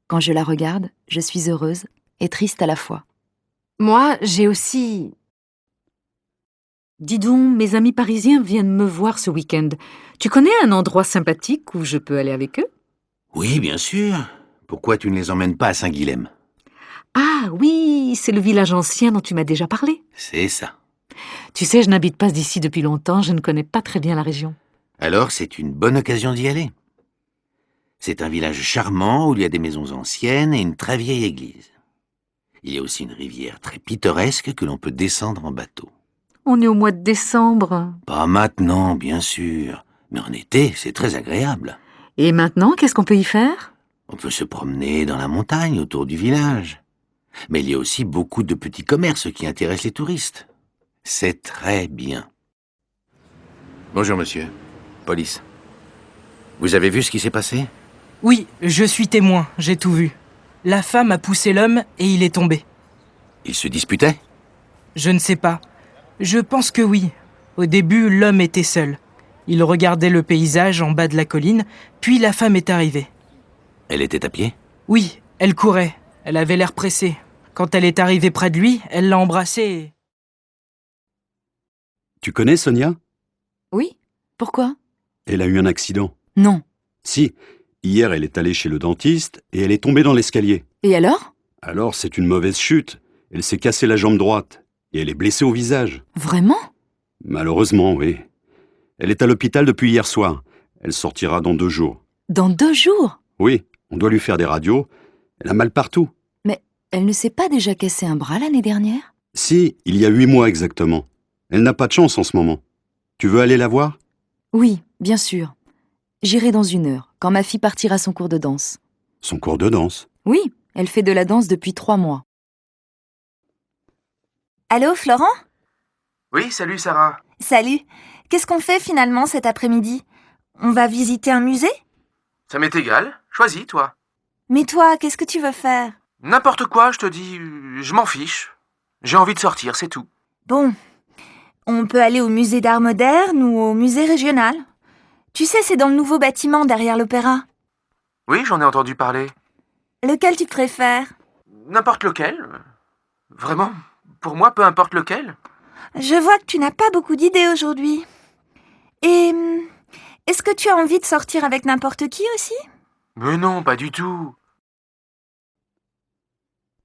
L: Quand je la regarde, je suis heureuse et triste à la fois.
M: Moi, j'ai aussi...
O: Dis donc, mes amis parisiens viennent me voir ce week-end. Tu connais un endroit sympathique où je peux aller avec eux?
N: Oui, bien sûr. Pourquoi tu ne les emmènes pas à Saint-Guilhem?
O: Ah oui, c'est le village ancien dont tu m'as déjà parlé.
N: C'est ça.
O: Tu sais, je n'habite pas d'ici depuis longtemps, je ne connais pas très bien la région.
N: Alors, c'est une bonne occasion d'y aller. C'est un village charmant où il y a des maisons anciennes et une très vieille église. Il y a aussi une rivière très pittoresque que l'on peut descendre en bateau.
O: On est au mois de décembre.
N: Pas maintenant, bien sûr. Mais en été, c'est très agréable.
O: Et maintenant, qu'est-ce qu'on peut y faire?
N: On peut se promener dans la montagne autour du village. Mais il y a aussi beaucoup de petits commerces qui intéressent les touristes. C'est très bien. Bonjour, monsieur. Police. Vous avez vu ce qui s'est passé?
H: Oui, je suis témoin, j'ai tout vu. La femme a poussé l'homme et il est tombé.
N: Ils se disputaient?
H: Je ne sais pas. Je pense que oui. Au début, l'homme était seul. Il regardait le paysage en bas de la colline, puis la femme est arrivée.
N: Elle était à pied?
H: Oui, elle courait. Elle avait l'air pressée. Quand elle est arrivée près de lui, elle l'a embrassé et...
J: Tu connais Sonia?
L: Oui, pourquoi?
J: Elle a eu un accident.
L: Non.
J: Si, hier elle est allée chez le dentiste et elle est tombée dans l'escalier.
L: Et alors?
J: Alors c'est une mauvaise chute. Elle s'est cassée la jambe droite et elle est blessée au visage.
L: Vraiment?
J: Malheureusement, oui. Elle est à l'hôpital depuis hier soir. Elle sortira dans 2 jours.
L: Dans 2 jours?
J: Oui, on doit lui faire des radios. Elle a mal partout.
L: Mais elle ne s'est pas déjà cassé un bras l'année dernière?
J: Si, il y a 8 mois exactement. Elle n'a pas de chance en ce moment. Tu veux aller la voir?
L: Oui, bien sûr. J'irai dans 1 heure, quand ma fille partira à son cours de danse.
J: Son cours de danse?
L: Oui, elle fait de la danse depuis 3 mois.
R: Allô, Florent?
S: Oui, salut Sarah.
R: Salut. Qu'est-ce qu'on fait finalement cet après-midi? On va visiter un musée?
S: Ça m'est égal. Choisis, toi.
G: Mais toi, qu'est-ce que tu veux faire?
S: N'importe quoi, je te dis, je m'en fiche. J'ai envie de sortir, c'est tout.
G: Bon, on peut aller au musée d'art moderne ou au musée régional. Tu sais, c'est dans le nouveau bâtiment derrière l'opéra.
S: Oui, j'en ai entendu parler.
G: Lequel tu préfères?
S: N'importe lequel. Vraiment, pour moi, peu importe lequel.
G: Je vois que tu n'as pas beaucoup d'idées aujourd'hui. Et est-ce que tu as envie de sortir avec n'importe qui aussi?
S: Mais non, pas du tout.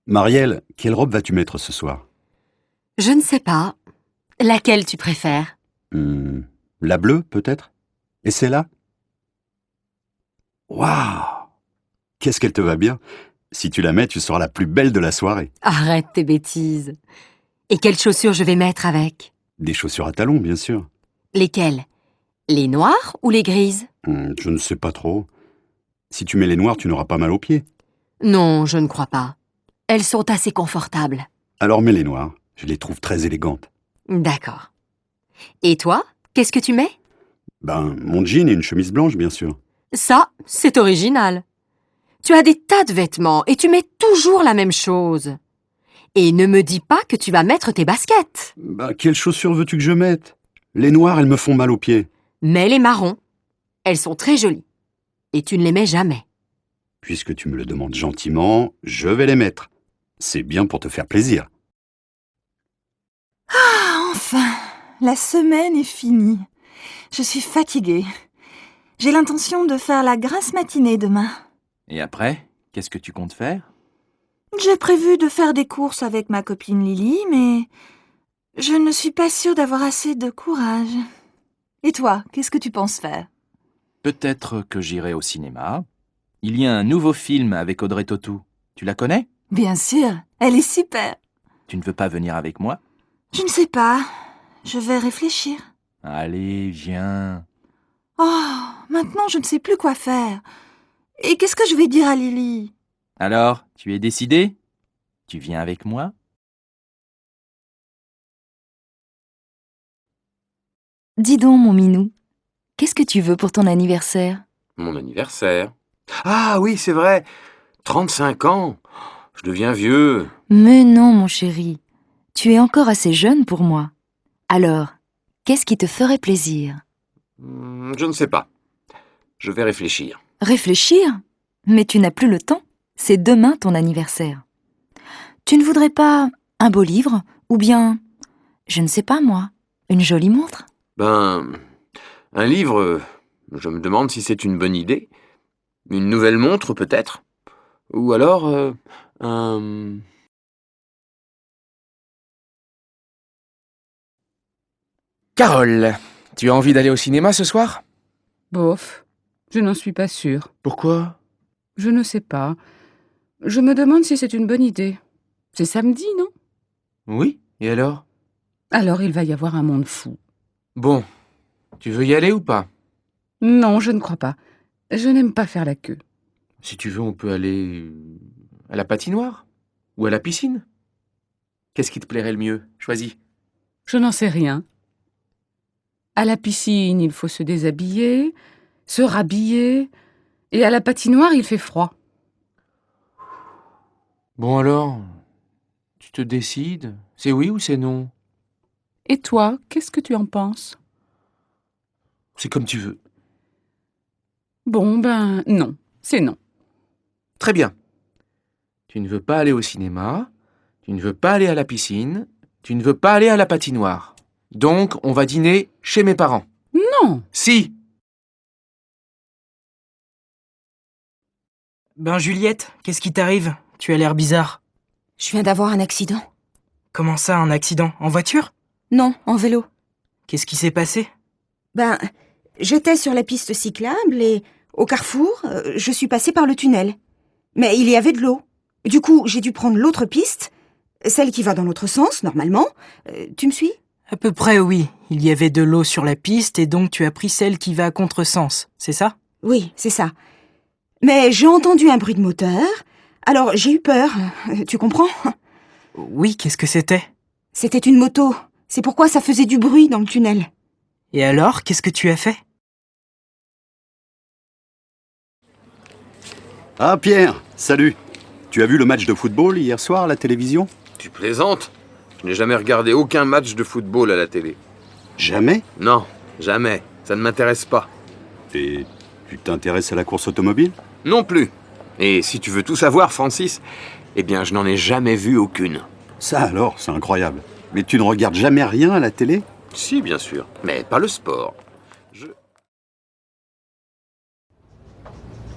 J: Marielle, quelle robe vas-tu mettre ce soir?
M: Je ne sais pas. Laquelle tu préfères?
J: La bleue, peut-être? Et celle-là? Waouh! Qu'est-ce qu'elle te va bien! Si tu la mets, tu seras la plus belle de la soirée.
M: Arrête tes bêtises. Et quelles chaussures je vais mettre avec?
J: Des chaussures à talons, bien sûr.
M: Lesquelles? Les noires ou les grises?
J: Je ne sais pas trop. Si tu mets les noires, tu n'auras pas mal aux pieds.
M: Non, je ne crois pas. Elles sont assez confortables.
J: Alors mets les noires. Je les trouve très élégantes.
M: D'accord. Et toi, qu'est-ce que tu mets?
J: Mon jean et une chemise blanche, bien sûr.
M: Ça, c'est original. Tu as des tas de vêtements et tu mets toujours la même chose. Et ne me dis pas que tu vas mettre tes baskets.
J: Quelles chaussures veux-tu que je mette? Les noires, elles me font mal aux pieds.
M: Mets les marrons. Elles sont très jolies. Et tu ne les mets jamais.
J: Puisque tu me le demandes gentiment, je vais les mettre. C'est bien pour te faire plaisir.
I: Ah, enfin, la semaine est finie. Je suis fatiguée. J'ai l'intention de faire la grasse matinée demain.
P: Et après, qu'est-ce que tu comptes faire?
I: J'ai prévu de faire des courses avec ma copine Lily, mais je ne suis pas sûre d'avoir assez de courage. Et toi, qu'est-ce que tu penses faire?
P: Peut-être que j'irai au cinéma. Il y a un nouveau film avec Audrey Tautou. Tu la connais?
I: Bien sûr, elle est super.
P: Tu ne veux pas venir avec moi?
I: Je ne sais pas. Je vais réfléchir.
P: Allez, viens.
I: Oh, maintenant je ne sais plus quoi faire. Et qu'est-ce que je vais dire à Lily?
P: Alors, tu es décidé? Tu viens avec moi?
L: Dis donc, mon minou, qu'est-ce que tu veux pour ton anniversaire?
K: Mon anniversaire? Ah oui, c'est vrai. 35 ans. Je deviens vieux.
L: Mais non, mon chéri. Tu es encore assez jeune pour moi. Alors, qu'est-ce qui te ferait plaisir?
K: Je ne sais pas. Je vais réfléchir.
L: Réfléchir? Mais tu n'as plus le temps. C'est demain ton anniversaire. Tu ne voudrais pas un beau livre? Ou bien, je ne sais pas moi, une jolie montre?
K: Un livre, je me demande si c'est une bonne idée. Une nouvelle montre, peut-être. Ou alors, un...
S: Carole, tu as envie d'aller au cinéma ce soir?
Q: Bof, je n'en suis pas sûre.
S: Pourquoi?
Q: Je ne sais pas. Je me demande si c'est une bonne idée. C'est samedi, non?
S: Oui, et alors?
Q: Alors il va y avoir un monde fou.
S: Bon, tu veux y aller ou pas?
Q: Non, je ne crois pas. Je n'aime pas faire la queue.
S: Si tu veux, on peut aller à la patinoire ou à la piscine. Qu'est-ce qui te plairait le mieux? Choisis.
Q: Je n'en sais rien. À la piscine, il faut se déshabiller, se rhabiller, et à la patinoire, il fait froid.
S: Bon alors, tu te décides? C'est oui ou c'est non?
Q: Et toi, qu'est-ce que tu en penses?
S: C'est comme tu veux.
Q: Bon, non, c'est non.
S: Très bien. Tu ne veux pas aller au cinéma, tu ne veux pas aller à la piscine, tu ne veux pas aller à la patinoire. Donc, on va dîner chez mes parents.
Q: Non!
S: Si!
H: Juliette, qu'est-ce qui t'arrive? Tu as l'air bizarre.
I: Je viens d'avoir un accident.
H: Comment ça, un accident? En voiture?
I: Non, en vélo.
H: Qu'est-ce qui s'est passé?
I: J'étais sur la piste cyclable et, au carrefour, je suis passée par le tunnel. Mais il y avait de l'eau. Du coup, j'ai dû prendre l'autre piste, celle qui va dans l'autre sens, normalement. Tu me suis?
H: À peu près, oui. Il y avait de l'eau sur la piste et donc tu as pris celle qui va à contresens, c'est ça?
I: Oui, c'est ça. Mais j'ai entendu un bruit de moteur, alors j'ai eu peur. Tu comprends?
H: Oui, qu'est-ce que c'était?
I: C'était une moto. C'est pourquoi ça faisait du bruit dans le tunnel.
H: Et alors, qu'est-ce que tu as fait?
J: Ah Pierre, salut. Tu as vu le match de football hier soir à la télévision?
K: Tu plaisantes? Je n'ai jamais regardé aucun match de football à la télé.
J: Jamais?
K: Non, jamais. Ça ne m'intéresse pas.
J: Et tu t'intéresses à la course automobile?
K: Non plus. Et si tu veux tout savoir, Francis, eh bien, je n'en ai jamais vu aucune.
J: Ça alors, c'est incroyable. Mais tu ne regardes jamais rien à la télé?
K: Si, bien sûr, mais pas le sport.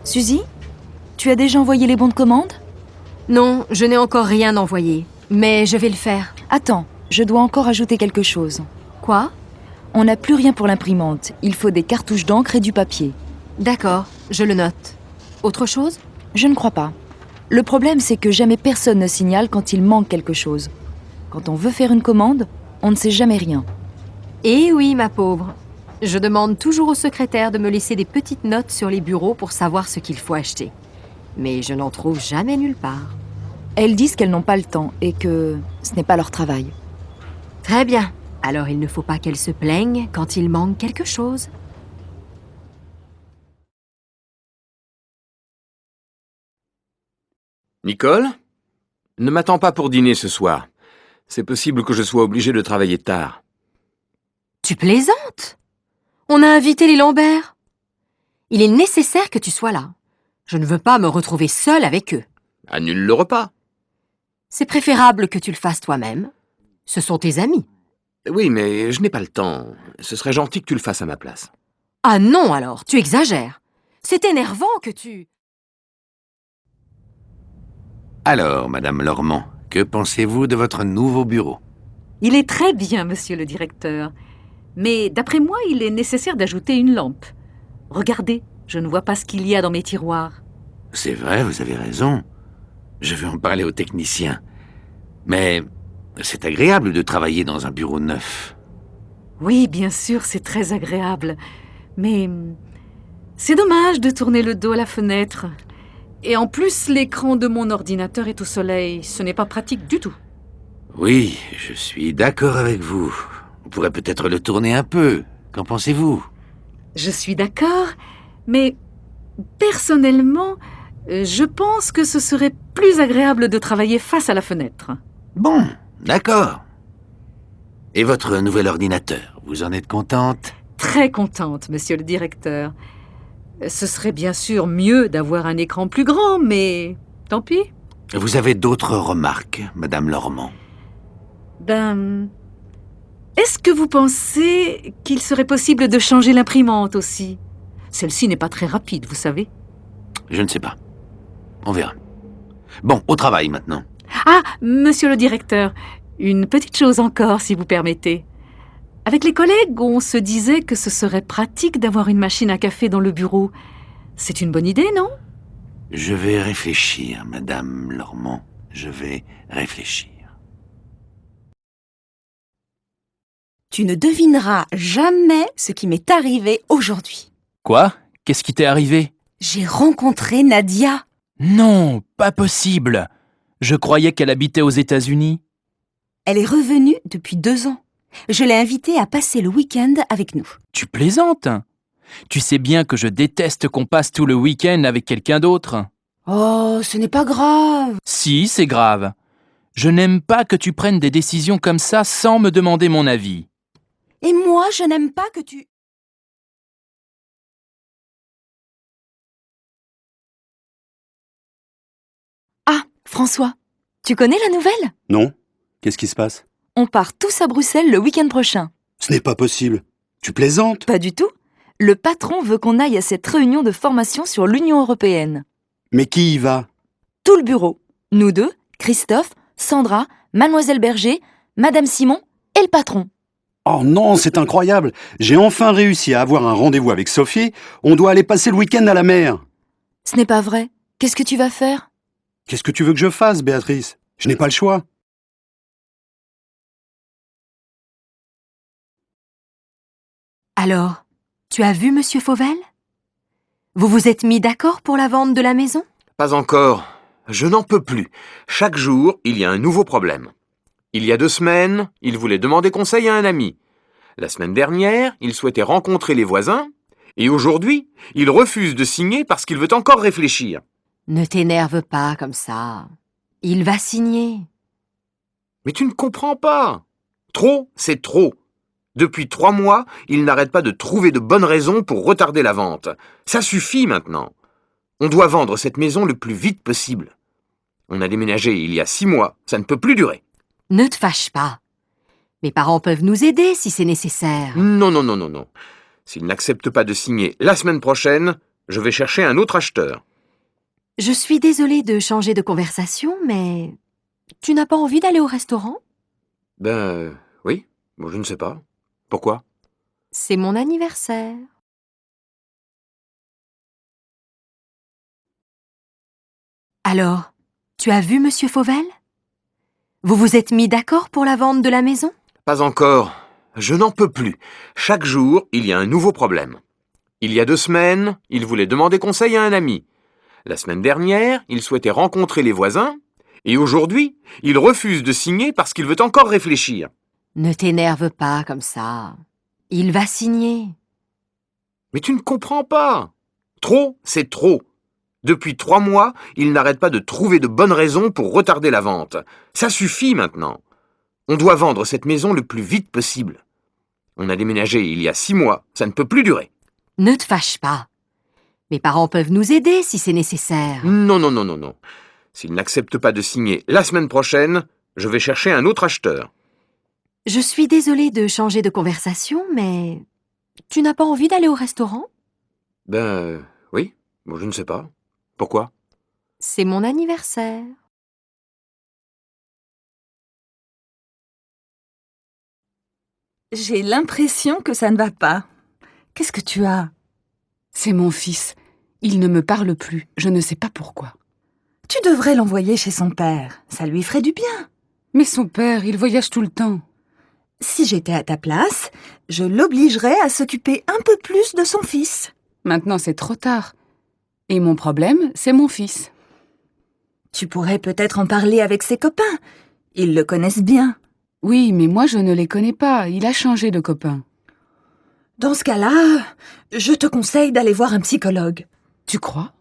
L: Suzy, tu as déjà envoyé les bons de commande?
M: Non, je n'ai encore rien envoyé, mais je vais le faire.
L: Attends, je dois encore ajouter quelque chose.
M: Quoi?
L: On n'a plus rien pour l'imprimante. Il faut des cartouches d'encre et du papier.
M: D'accord, je le note. Autre chose?
L: Je ne crois pas. Le problème, c'est que jamais personne ne signale quand il manque quelque chose. Quand on veut faire une commande, on ne sait jamais rien.
M: Eh oui, ma pauvre. Je demande toujours au secrétaire de me laisser des petites notes sur les bureaux pour savoir ce qu'il faut acheter. Mais je n'en trouve jamais nulle part.
L: Elles disent qu'elles n'ont pas le temps et que ce n'est pas leur travail.
M: Très bien. Alors il ne faut pas qu'elles se plaignent quand il manque quelque chose.
K: Nicole? Ne m'attends pas pour dîner ce soir. C'est possible que je sois obligé de travailler tard.
M: Tu plaisantes? On a invité les Lambert. Il est nécessaire que tu sois là. Je ne veux pas me retrouver seule avec eux.
K: Annule le repas.
M: C'est préférable que tu le fasses toi-même. Ce sont tes amis.
K: Oui, mais je n'ai pas le temps. Ce serait gentil que tu le fasses à ma place.
M: Ah non alors, tu exagères. C'est énervant que tu...
N: Alors, Madame Lormand, que pensez-vous de votre nouveau bureau?
O: Il est très bien, monsieur le directeur. Mais d'après moi, il est nécessaire d'ajouter une lampe. Regardez, je ne vois pas ce qu'il y a dans mes tiroirs.
N: C'est vrai, vous avez raison. Je vais en parler au technicien. Mais c'est agréable de travailler dans un bureau neuf.
O: Oui, bien sûr, c'est très agréable. Mais c'est dommage de tourner le dos à la fenêtre. Et en plus, l'écran de mon ordinateur est au soleil. Ce n'est pas pratique du tout.
N: Oui, je suis d'accord avec vous. On pourrait peut-être le tourner un peu. Qu'en pensez-vous?
O: Je suis d'accord, mais personnellement, je pense que ce serait plus agréable de travailler face à la fenêtre.
N: Bon, d'accord. Et votre nouvel ordinateur, vous en êtes contente?
O: Très contente, monsieur le directeur. Ce serait bien sûr mieux d'avoir un écran plus grand, mais tant pis.
N: Vous avez d'autres remarques, Madame Lormand?
O: Est-ce que vous pensez qu'il serait possible de changer l'imprimante aussi? Celle-ci n'est pas très rapide, vous savez.
N: Je ne sais pas. On verra. Bon, au travail maintenant.
O: Ah, monsieur le directeur, une petite chose encore, si vous permettez. Avec les collègues, on se disait que ce serait pratique d'avoir une machine à café dans le bureau. C'est une bonne idée, non?
N: Je vais réfléchir, Madame Lormand. Je vais réfléchir.
I: Tu ne devineras jamais ce qui m'est arrivé aujourd'hui.
P: Quoi? Qu'est-ce qui t'est arrivé?
I: J'ai rencontré Nadia.
P: Non, pas possible. Je croyais qu'elle habitait aux États-Unis.
I: Elle est revenue depuis 2 ans. Je l'ai invitée à passer le week-end avec nous.
P: Tu plaisantes? Tu sais bien que je déteste qu'on passe tout le week-end avec quelqu'un d'autre.
I: Oh, ce n'est pas grave.
P: Si, c'est grave. Je n'aime pas que tu prennes des décisions comme ça sans me demander mon avis.
I: Et moi, je n'aime pas que tu...
L: Ah, François, tu connais la nouvelle?
J: Non. Qu'est-ce qui se passe?
L: On part tous à Bruxelles le week-end prochain.
J: Ce n'est pas possible. Tu plaisantes?
L: Pas du tout. Le patron veut qu'on aille à cette réunion de formation sur l'Union européenne.
J: Mais qui y va?
L: Tout le bureau. Nous deux, Christophe, Sandra, Mademoiselle Berger, Madame Simon et le patron.
J: Oh non, c'est incroyable. J'ai enfin réussi à avoir un rendez-vous avec Sophie. On doit aller passer le week-end à la mer.
L: Ce n'est pas vrai. Qu'est-ce que tu vas faire?
J: Qu'est-ce que tu veux que je fasse, Béatrice? Je n'ai pas le choix.
M: Alors, tu as vu Monsieur Fauvel? Vous vous êtes mis d'accord pour la vente de la maison?
K: Pas encore. Je n'en peux plus. Chaque jour, il y a un nouveau problème. Il y a 2 semaines, il voulait demander conseil à un ami. La semaine dernière, il souhaitait rencontrer les voisins. Et aujourd'hui, il refuse de signer parce qu'il veut encore réfléchir.
M: Ne t'énerve pas comme ça. Il va signer.
K: Mais tu ne comprends pas. Trop, c'est trop. Depuis 3 mois, il n'arrête pas de trouver de bonnes raisons pour retarder la vente. Ça suffit maintenant. On doit vendre cette maison le plus vite possible. On a déménagé il y a 6 mois, ça ne peut plus durer.
M: Ne te fâche pas. Mes parents peuvent nous aider si c'est nécessaire.
K: Non, non, non, non, non. S'il n'accepte pas de signer la semaine prochaine, je vais chercher un autre acheteur.
M: Je suis désolée de changer de conversation, mais tu n'as pas envie d'aller au restaurant?
K: Oui, bon, je ne sais pas. Pourquoi?
M: C'est mon anniversaire. Alors, tu as vu Monsieur Fauvel? Vous vous êtes mis d'accord pour la vente de la maison?
K: Pas encore. Je n'en peux plus. Chaque jour, il y a un nouveau problème. Il y a 2 semaines, il voulait demander conseil à un ami. La semaine dernière, il souhaitait rencontrer les voisins. Et aujourd'hui, il refuse de signer parce qu'il veut encore réfléchir.
M: Ne t'énerve pas comme ça. Il va signer.
K: Mais tu ne comprends pas. Trop, c'est trop. Depuis 3 mois, il n'arrête pas de trouver de bonnes raisons pour retarder la vente. Ça suffit maintenant. On doit vendre cette maison le plus vite possible. On a déménagé il y a 6 mois, ça ne peut plus durer.
M: Ne te fâche pas. Mes parents peuvent nous aider si c'est nécessaire.
K: Non, non, non, non, non. S'il n'accepte pas de signer la semaine prochaine, je vais chercher un autre acheteur.
M: Je suis désolée de changer de conversation, mais tu n'as pas envie d'aller au restaurant?
K: Oui, bon, je ne sais pas. Pourquoi?
M: C'est mon anniversaire.
R: J'ai l'impression que ça ne va pas. Qu'est-ce que tu as?
Q: C'est mon fils. Il ne me parle plus. Je ne sais pas pourquoi.
R: Tu devrais l'envoyer chez son père. Ça lui ferait du bien.
Q: Mais son père, il voyage tout le temps.
R: Si j'étais à ta place, je l'obligerais à s'occuper un peu plus de son fils.
Q: Maintenant, c'est trop tard. Et mon problème, c'est mon fils.
R: Tu pourrais peut-être en parler avec ses copains. Ils le connaissent bien.
Q: Oui, mais moi, je ne les connais pas. Il a changé de copain.
R: Dans ce cas-là, je te conseille d'aller voir un psychologue.
Q: Tu crois?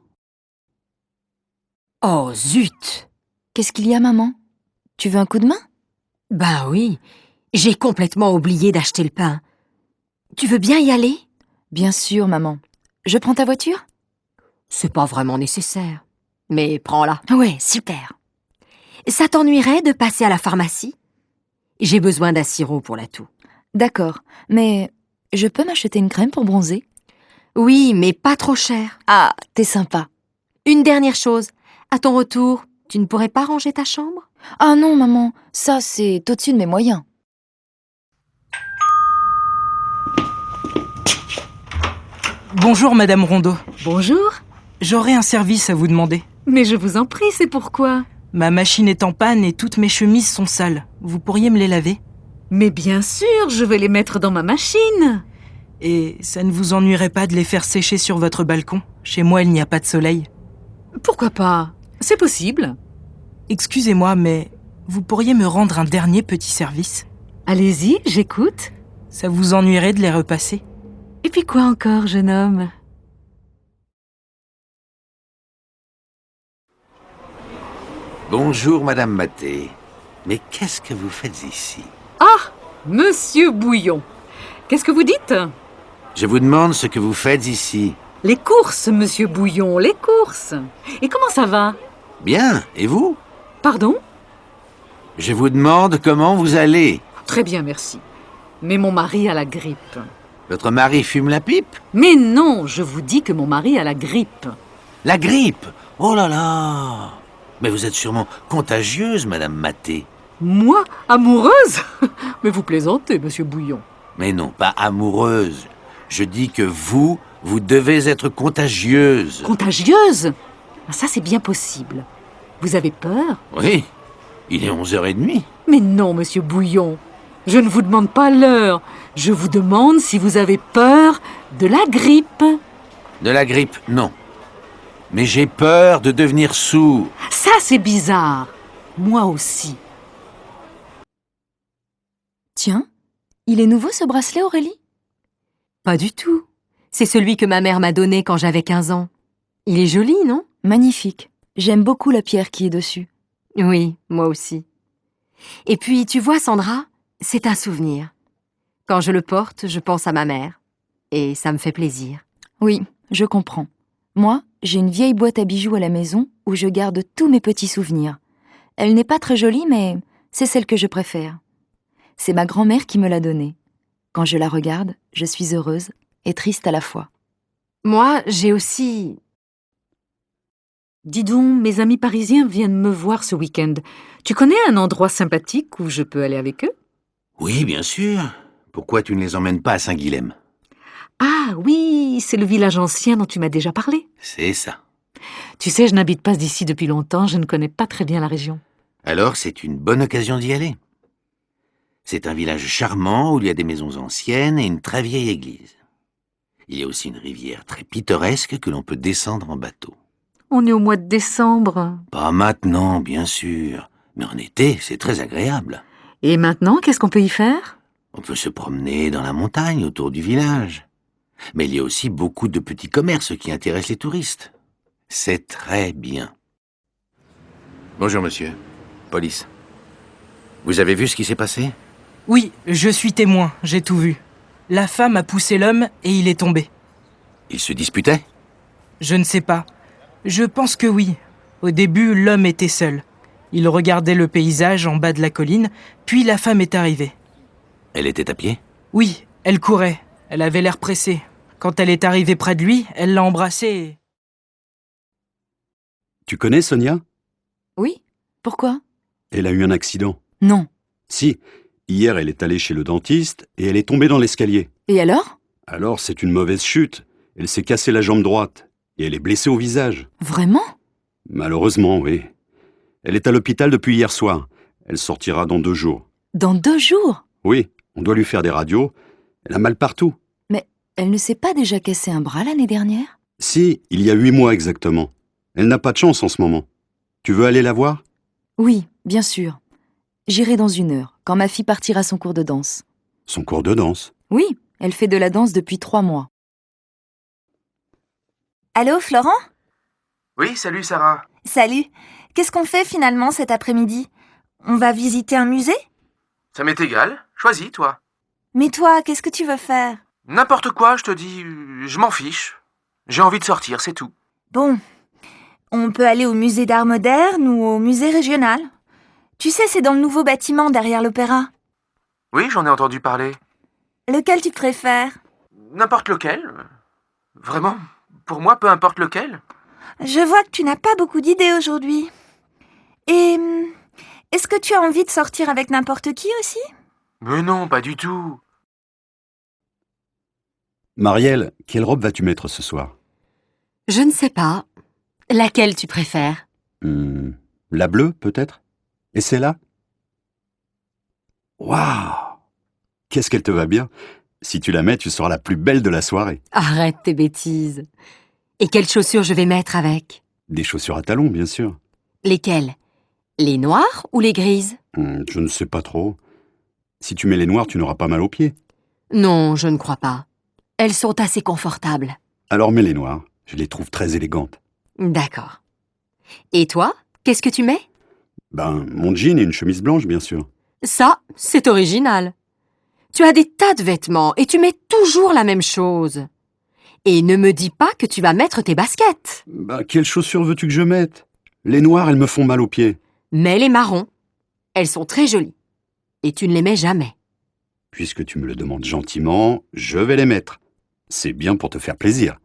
M: Oh, zut!
L: Qu'est-ce qu'il y a, maman? Tu veux un coup de main?
M: Ben oui, j'ai complètement oublié d'acheter le pain. Tu veux bien y aller?
L: Bien sûr, maman. Je prends ta voiture?
M: C'est pas vraiment nécessaire. Mais prends-la.
L: Ouais, super.
M: Ça t'ennuierait de passer à la pharmacie? J'ai besoin d'un sirop pour la toux.
L: D'accord, mais je peux m'acheter une crème pour bronzer?
M: Oui, mais pas trop cher.
L: Ah, t'es sympa.
M: Une dernière chose. À ton retour, tu ne pourrais pas ranger ta chambre?
L: Ah non, maman, ça c'est au-dessus de mes moyens.
H: Bonjour, Madame Rondeau.
O: Bonjour.
H: J'aurais un service à vous demander.
O: Mais je vous en prie, c'est pourquoi?
H: Ma machine est en panne et toutes mes chemises sont sales. Vous pourriez me les laver?
O: Mais bien sûr, je vais les mettre dans ma machine.
H: Et ça ne vous ennuierait pas de les faire sécher sur votre balcon? Chez moi, il n'y a pas de soleil.
O: Pourquoi pas? C'est possible.
H: Excusez-moi, mais vous pourriez me rendre un dernier petit service?
O: Allez-y, j'écoute.
H: Ça vous ennuierait de les repasser?
O: Et puis quoi encore, jeune homme?
N: Bonjour, Madame Maté. Mais qu'est-ce que vous faites ici?
O: Ah, Monsieur Bouillon. Qu'est-ce que vous dites?
N: Je vous demande ce que vous faites ici.
O: Les courses, Monsieur Bouillon, les courses. Et comment ça va?
N: Bien, et vous?
O: Pardon?
N: Je vous demande comment vous allez.
O: Très bien, merci. Mais mon mari a la grippe.
N: Votre mari fume la pipe?
O: Mais non, je vous dis que mon mari a la grippe.
N: La grippe? Oh là là! Mais vous êtes sûrement contagieuse, Madame Maté.
O: Moi, amoureuse? Mais vous plaisantez, Monsieur Bouillon.
N: Mais non, pas amoureuse. Je dis que vous devez être contagieuse.
O: Contagieuse? Ça, c'est bien possible. Vous avez peur?
N: Oui, il est 11h30.
O: Mais non, Monsieur Bouillon. Je ne vous demande pas l'heure. Je vous demande si vous avez peur de la grippe.
N: De la grippe, non. Mais j'ai peur de devenir sourd.
O: Ça, c'est bizarre. Moi aussi.
L: Tiens, il est nouveau ce bracelet, Aurélie?
M: Pas du tout. C'est celui que ma mère m'a donné quand j'avais 15 ans. Il est joli, non?
L: Magnifique. J'aime beaucoup la pierre qui est dessus.
M: Oui, moi aussi. Et puis, tu vois, Sandra, c'est un souvenir. Quand je le porte, je pense à ma mère. Et ça me fait plaisir.
L: Oui, je comprends. Moi, j'ai une vieille boîte à bijoux à la maison où je garde tous mes petits souvenirs. Elle n'est pas très jolie, mais c'est celle que je préfère. C'est ma grand-mère qui me l'a donnée. Quand je la regarde, je suis heureuse et triste à la fois.
M: Moi, j'ai aussi...
O: Dis donc, mes amis parisiens viennent me voir ce week-end. Tu connais un endroit sympathique où je peux aller avec eux?
N: Oui, bien sûr. Pourquoi tu ne les emmènes pas à Saint-Guilhem?
O: Ah oui, c'est le village ancien dont tu m'as déjà parlé.
N: C'est ça.
O: Tu sais, je n'habite pas d'ici depuis longtemps, je ne connais pas très bien la région.
N: Alors, c'est une bonne occasion d'y aller. C'est un village charmant où il y a des maisons anciennes et une très vieille église. Il y a aussi une rivière très pittoresque que l'on peut descendre en bateau.
O: On est au mois de décembre.
N: Pas maintenant, bien sûr, mais en été, c'est très agréable.
O: Et maintenant, qu'est-ce qu'on peut y faire?
N: On peut se promener dans la montagne autour du village. Mais il y a aussi beaucoup de petits commerces qui intéressent les touristes. C'est très bien. Bonjour, monsieur. Police. Vous avez vu ce qui s'est passé?
H: Oui, je suis témoin, j'ai tout vu. La femme a poussé l'homme et il est tombé.
N: Ils se disputaient?
H: Je ne sais pas. Je pense que oui. Au début, l'homme était seul. Il regardait le paysage en bas de la colline, puis la femme est arrivée.
N: Elle était à pied?
H: Oui, elle courait. Elle avait l'air pressée. Quand elle est arrivée près de lui, elle l'a embrassé et...
J: Tu connais Sonia?
L: Oui, pourquoi?
J: Elle a eu un accident.
L: Non.
J: Si, hier elle est allée chez le dentiste et elle est tombée dans l'escalier.
L: Et alors?
J: Alors c'est une mauvaise chute. Elle s'est cassée la jambe droite et elle est blessée au visage.
L: Vraiment?
J: Malheureusement, oui. Elle est à l'hôpital depuis hier soir. Elle sortira dans 2 jours.
L: Dans 2 jours?
J: Oui, on doit lui faire des radios. Elle a mal partout.
L: Mais elle ne s'est pas déjà cassé un bras l'année dernière?
J: Si, il y a 8 mois exactement. Elle n'a pas de chance en ce moment. Tu veux aller la voir?
L: Oui, bien sûr. J'irai dans 1 heure, quand ma fille partira à son cours de danse.
J: Son cours de danse?
L: Oui, elle fait de la danse depuis 3 mois.
G: Allô, Florent?
S: Oui, salut Sarah.
G: Salut. Qu'est-ce qu'on fait finalement cet après-midi? On va visiter un musée?
S: Ça m'est égal. Choisis, toi.
G: Mais toi, qu'est-ce que tu veux faire?
S: N'importe quoi, je te dis, je m'en fiche. J'ai envie de sortir, c'est tout.
G: Bon, on peut aller au musée d'art moderne ou au musée régional. Tu sais, c'est dans le nouveau bâtiment derrière l'opéra.
S: Oui, j'en ai entendu parler.
G: Lequel tu préfères?
S: N'importe lequel. Vraiment, pour moi, peu importe lequel.
G: Je vois que tu n'as pas beaucoup d'idées aujourd'hui. Et est-ce que tu as envie de sortir avec n'importe qui aussi?
S: Mais non, pas du tout.
J: Marielle, quelle robe vas-tu mettre ce soir?
M: Je ne sais pas. Laquelle tu préfères?
J: La bleue, peut-être? Et celle-là? Waouh! Qu'est-ce qu'elle te va bien! Si tu la mets, tu seras la plus belle de la soirée.
M: Arrête tes bêtises. Et quelles chaussures je vais mettre avec?
J: Des chaussures à talons, bien sûr.
M: Lesquelles? Les noires ou les grises?
J: Je ne sais pas trop. Si tu mets les noires, tu n'auras pas mal aux pieds.
M: Non, je ne crois pas. Elles sont assez confortables.
J: Alors mets les noires. Je les trouve très élégantes.
M: D'accord. Et toi, qu'est-ce que tu mets?
J: Mon jean et une chemise blanche, bien sûr.
M: Ça, c'est original. Tu as des tas de vêtements et tu mets toujours la même chose. Et ne me dis pas que tu vas mettre tes baskets.
J: Quelles chaussures veux-tu que je mette? Les noires, elles me font mal aux pieds.
M: Mets les marrons. Elles sont très jolies. Et tu ne les mets jamais.
J: Puisque tu me le demandes gentiment, je vais les mettre. C'est bien pour te faire plaisir.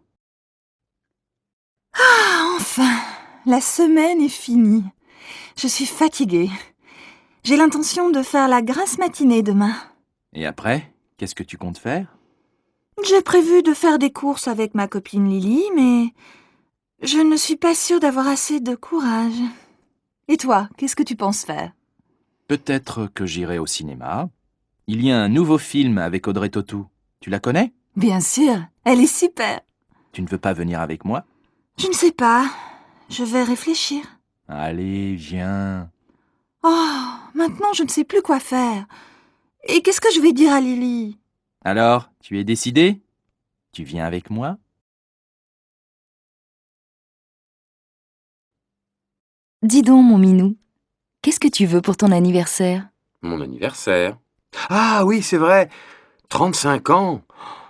R: Ah, enfin, la semaine est finie. Je suis fatiguée. J'ai l'intention de faire la grasse matinée demain.
P: Et après, qu'est-ce que tu comptes faire?
R: J'ai prévu de faire des courses avec ma copine Lily, mais je ne suis pas sûre d'avoir assez de courage. Et toi, qu'est-ce que tu penses faire?
P: Peut-être que j'irai au cinéma. Il y a un nouveau film avec Audrey Tautou. Tu la connais?
R: Bien sûr, elle est super.
P: Tu ne veux pas venir avec moi?
R: Je ne sais pas. Je vais réfléchir.
P: Allez, viens.
R: Oh, maintenant je ne sais plus quoi faire. Et qu'est-ce que je vais dire à Lily?
P: Alors, tu es décidé? Tu viens avec moi?
L: Dis donc, mon minou, qu'est-ce que tu veux pour ton anniversaire?
K: Mon anniversaire. Ah oui, c'est vrai. 35 ans.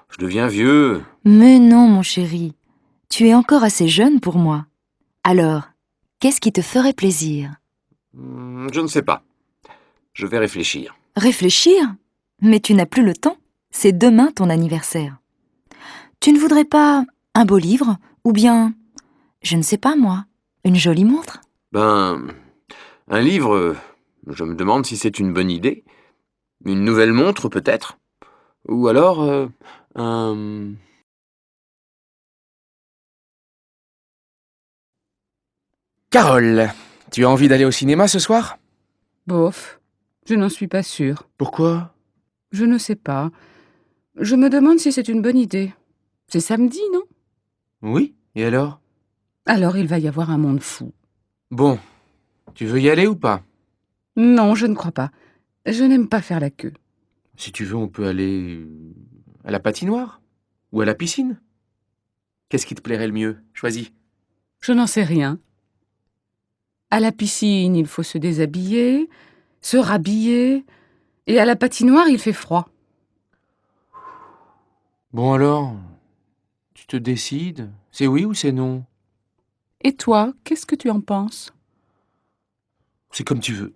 K: Je deviens vieux.
L: Mais non, mon chéri, tu es encore assez jeune pour moi. Alors, qu'est-ce qui te ferait plaisir?
K: Je ne sais pas. Je vais réfléchir.
L: Réfléchir? Mais tu n'as plus le temps. C'est demain ton anniversaire. Tu ne voudrais pas un beau livre? Ou bien, je ne sais pas moi, une jolie montre?
K: Ben, un livre, je me demande si c'est une bonne idée. Une nouvelle montre, peut-être. Ou alors, un...
S: Carole, tu as envie d'aller au cinéma ce soir?
Q: Bof, je n'en suis pas sûre.
S: Pourquoi?
Q: Je ne sais pas. Je me demande si c'est une bonne idée. C'est samedi, non?
S: Oui, et alors?
Q: Alors il va y avoir un monde fou.
S: Bon, tu veux y aller ou pas?
Q: Non, je ne crois pas. Je n'aime pas faire la queue.
S: Si tu veux, on peut aller à la patinoire ou à la piscine. Qu'est-ce qui te plairait le mieux? Choisis.
Q: Je n'en sais rien. À la piscine, il faut se déshabiller, se rhabiller, et à la patinoire, il fait froid.
S: Bon alors, tu te décides? C'est oui ou c'est non?
Q: Et toi, qu'est-ce que tu en penses?
S: C'est comme tu veux.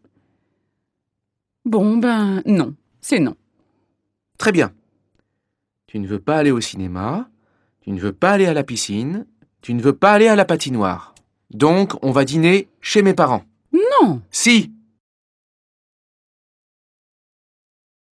Q: Bon, ben non, c'est non.
S: Très bien. Tu ne veux pas aller au cinéma, tu ne veux pas aller à la piscine, tu ne veux pas aller à la patinoire. Donc, on va dîner chez mes parents.
Q: Non!
S: Si!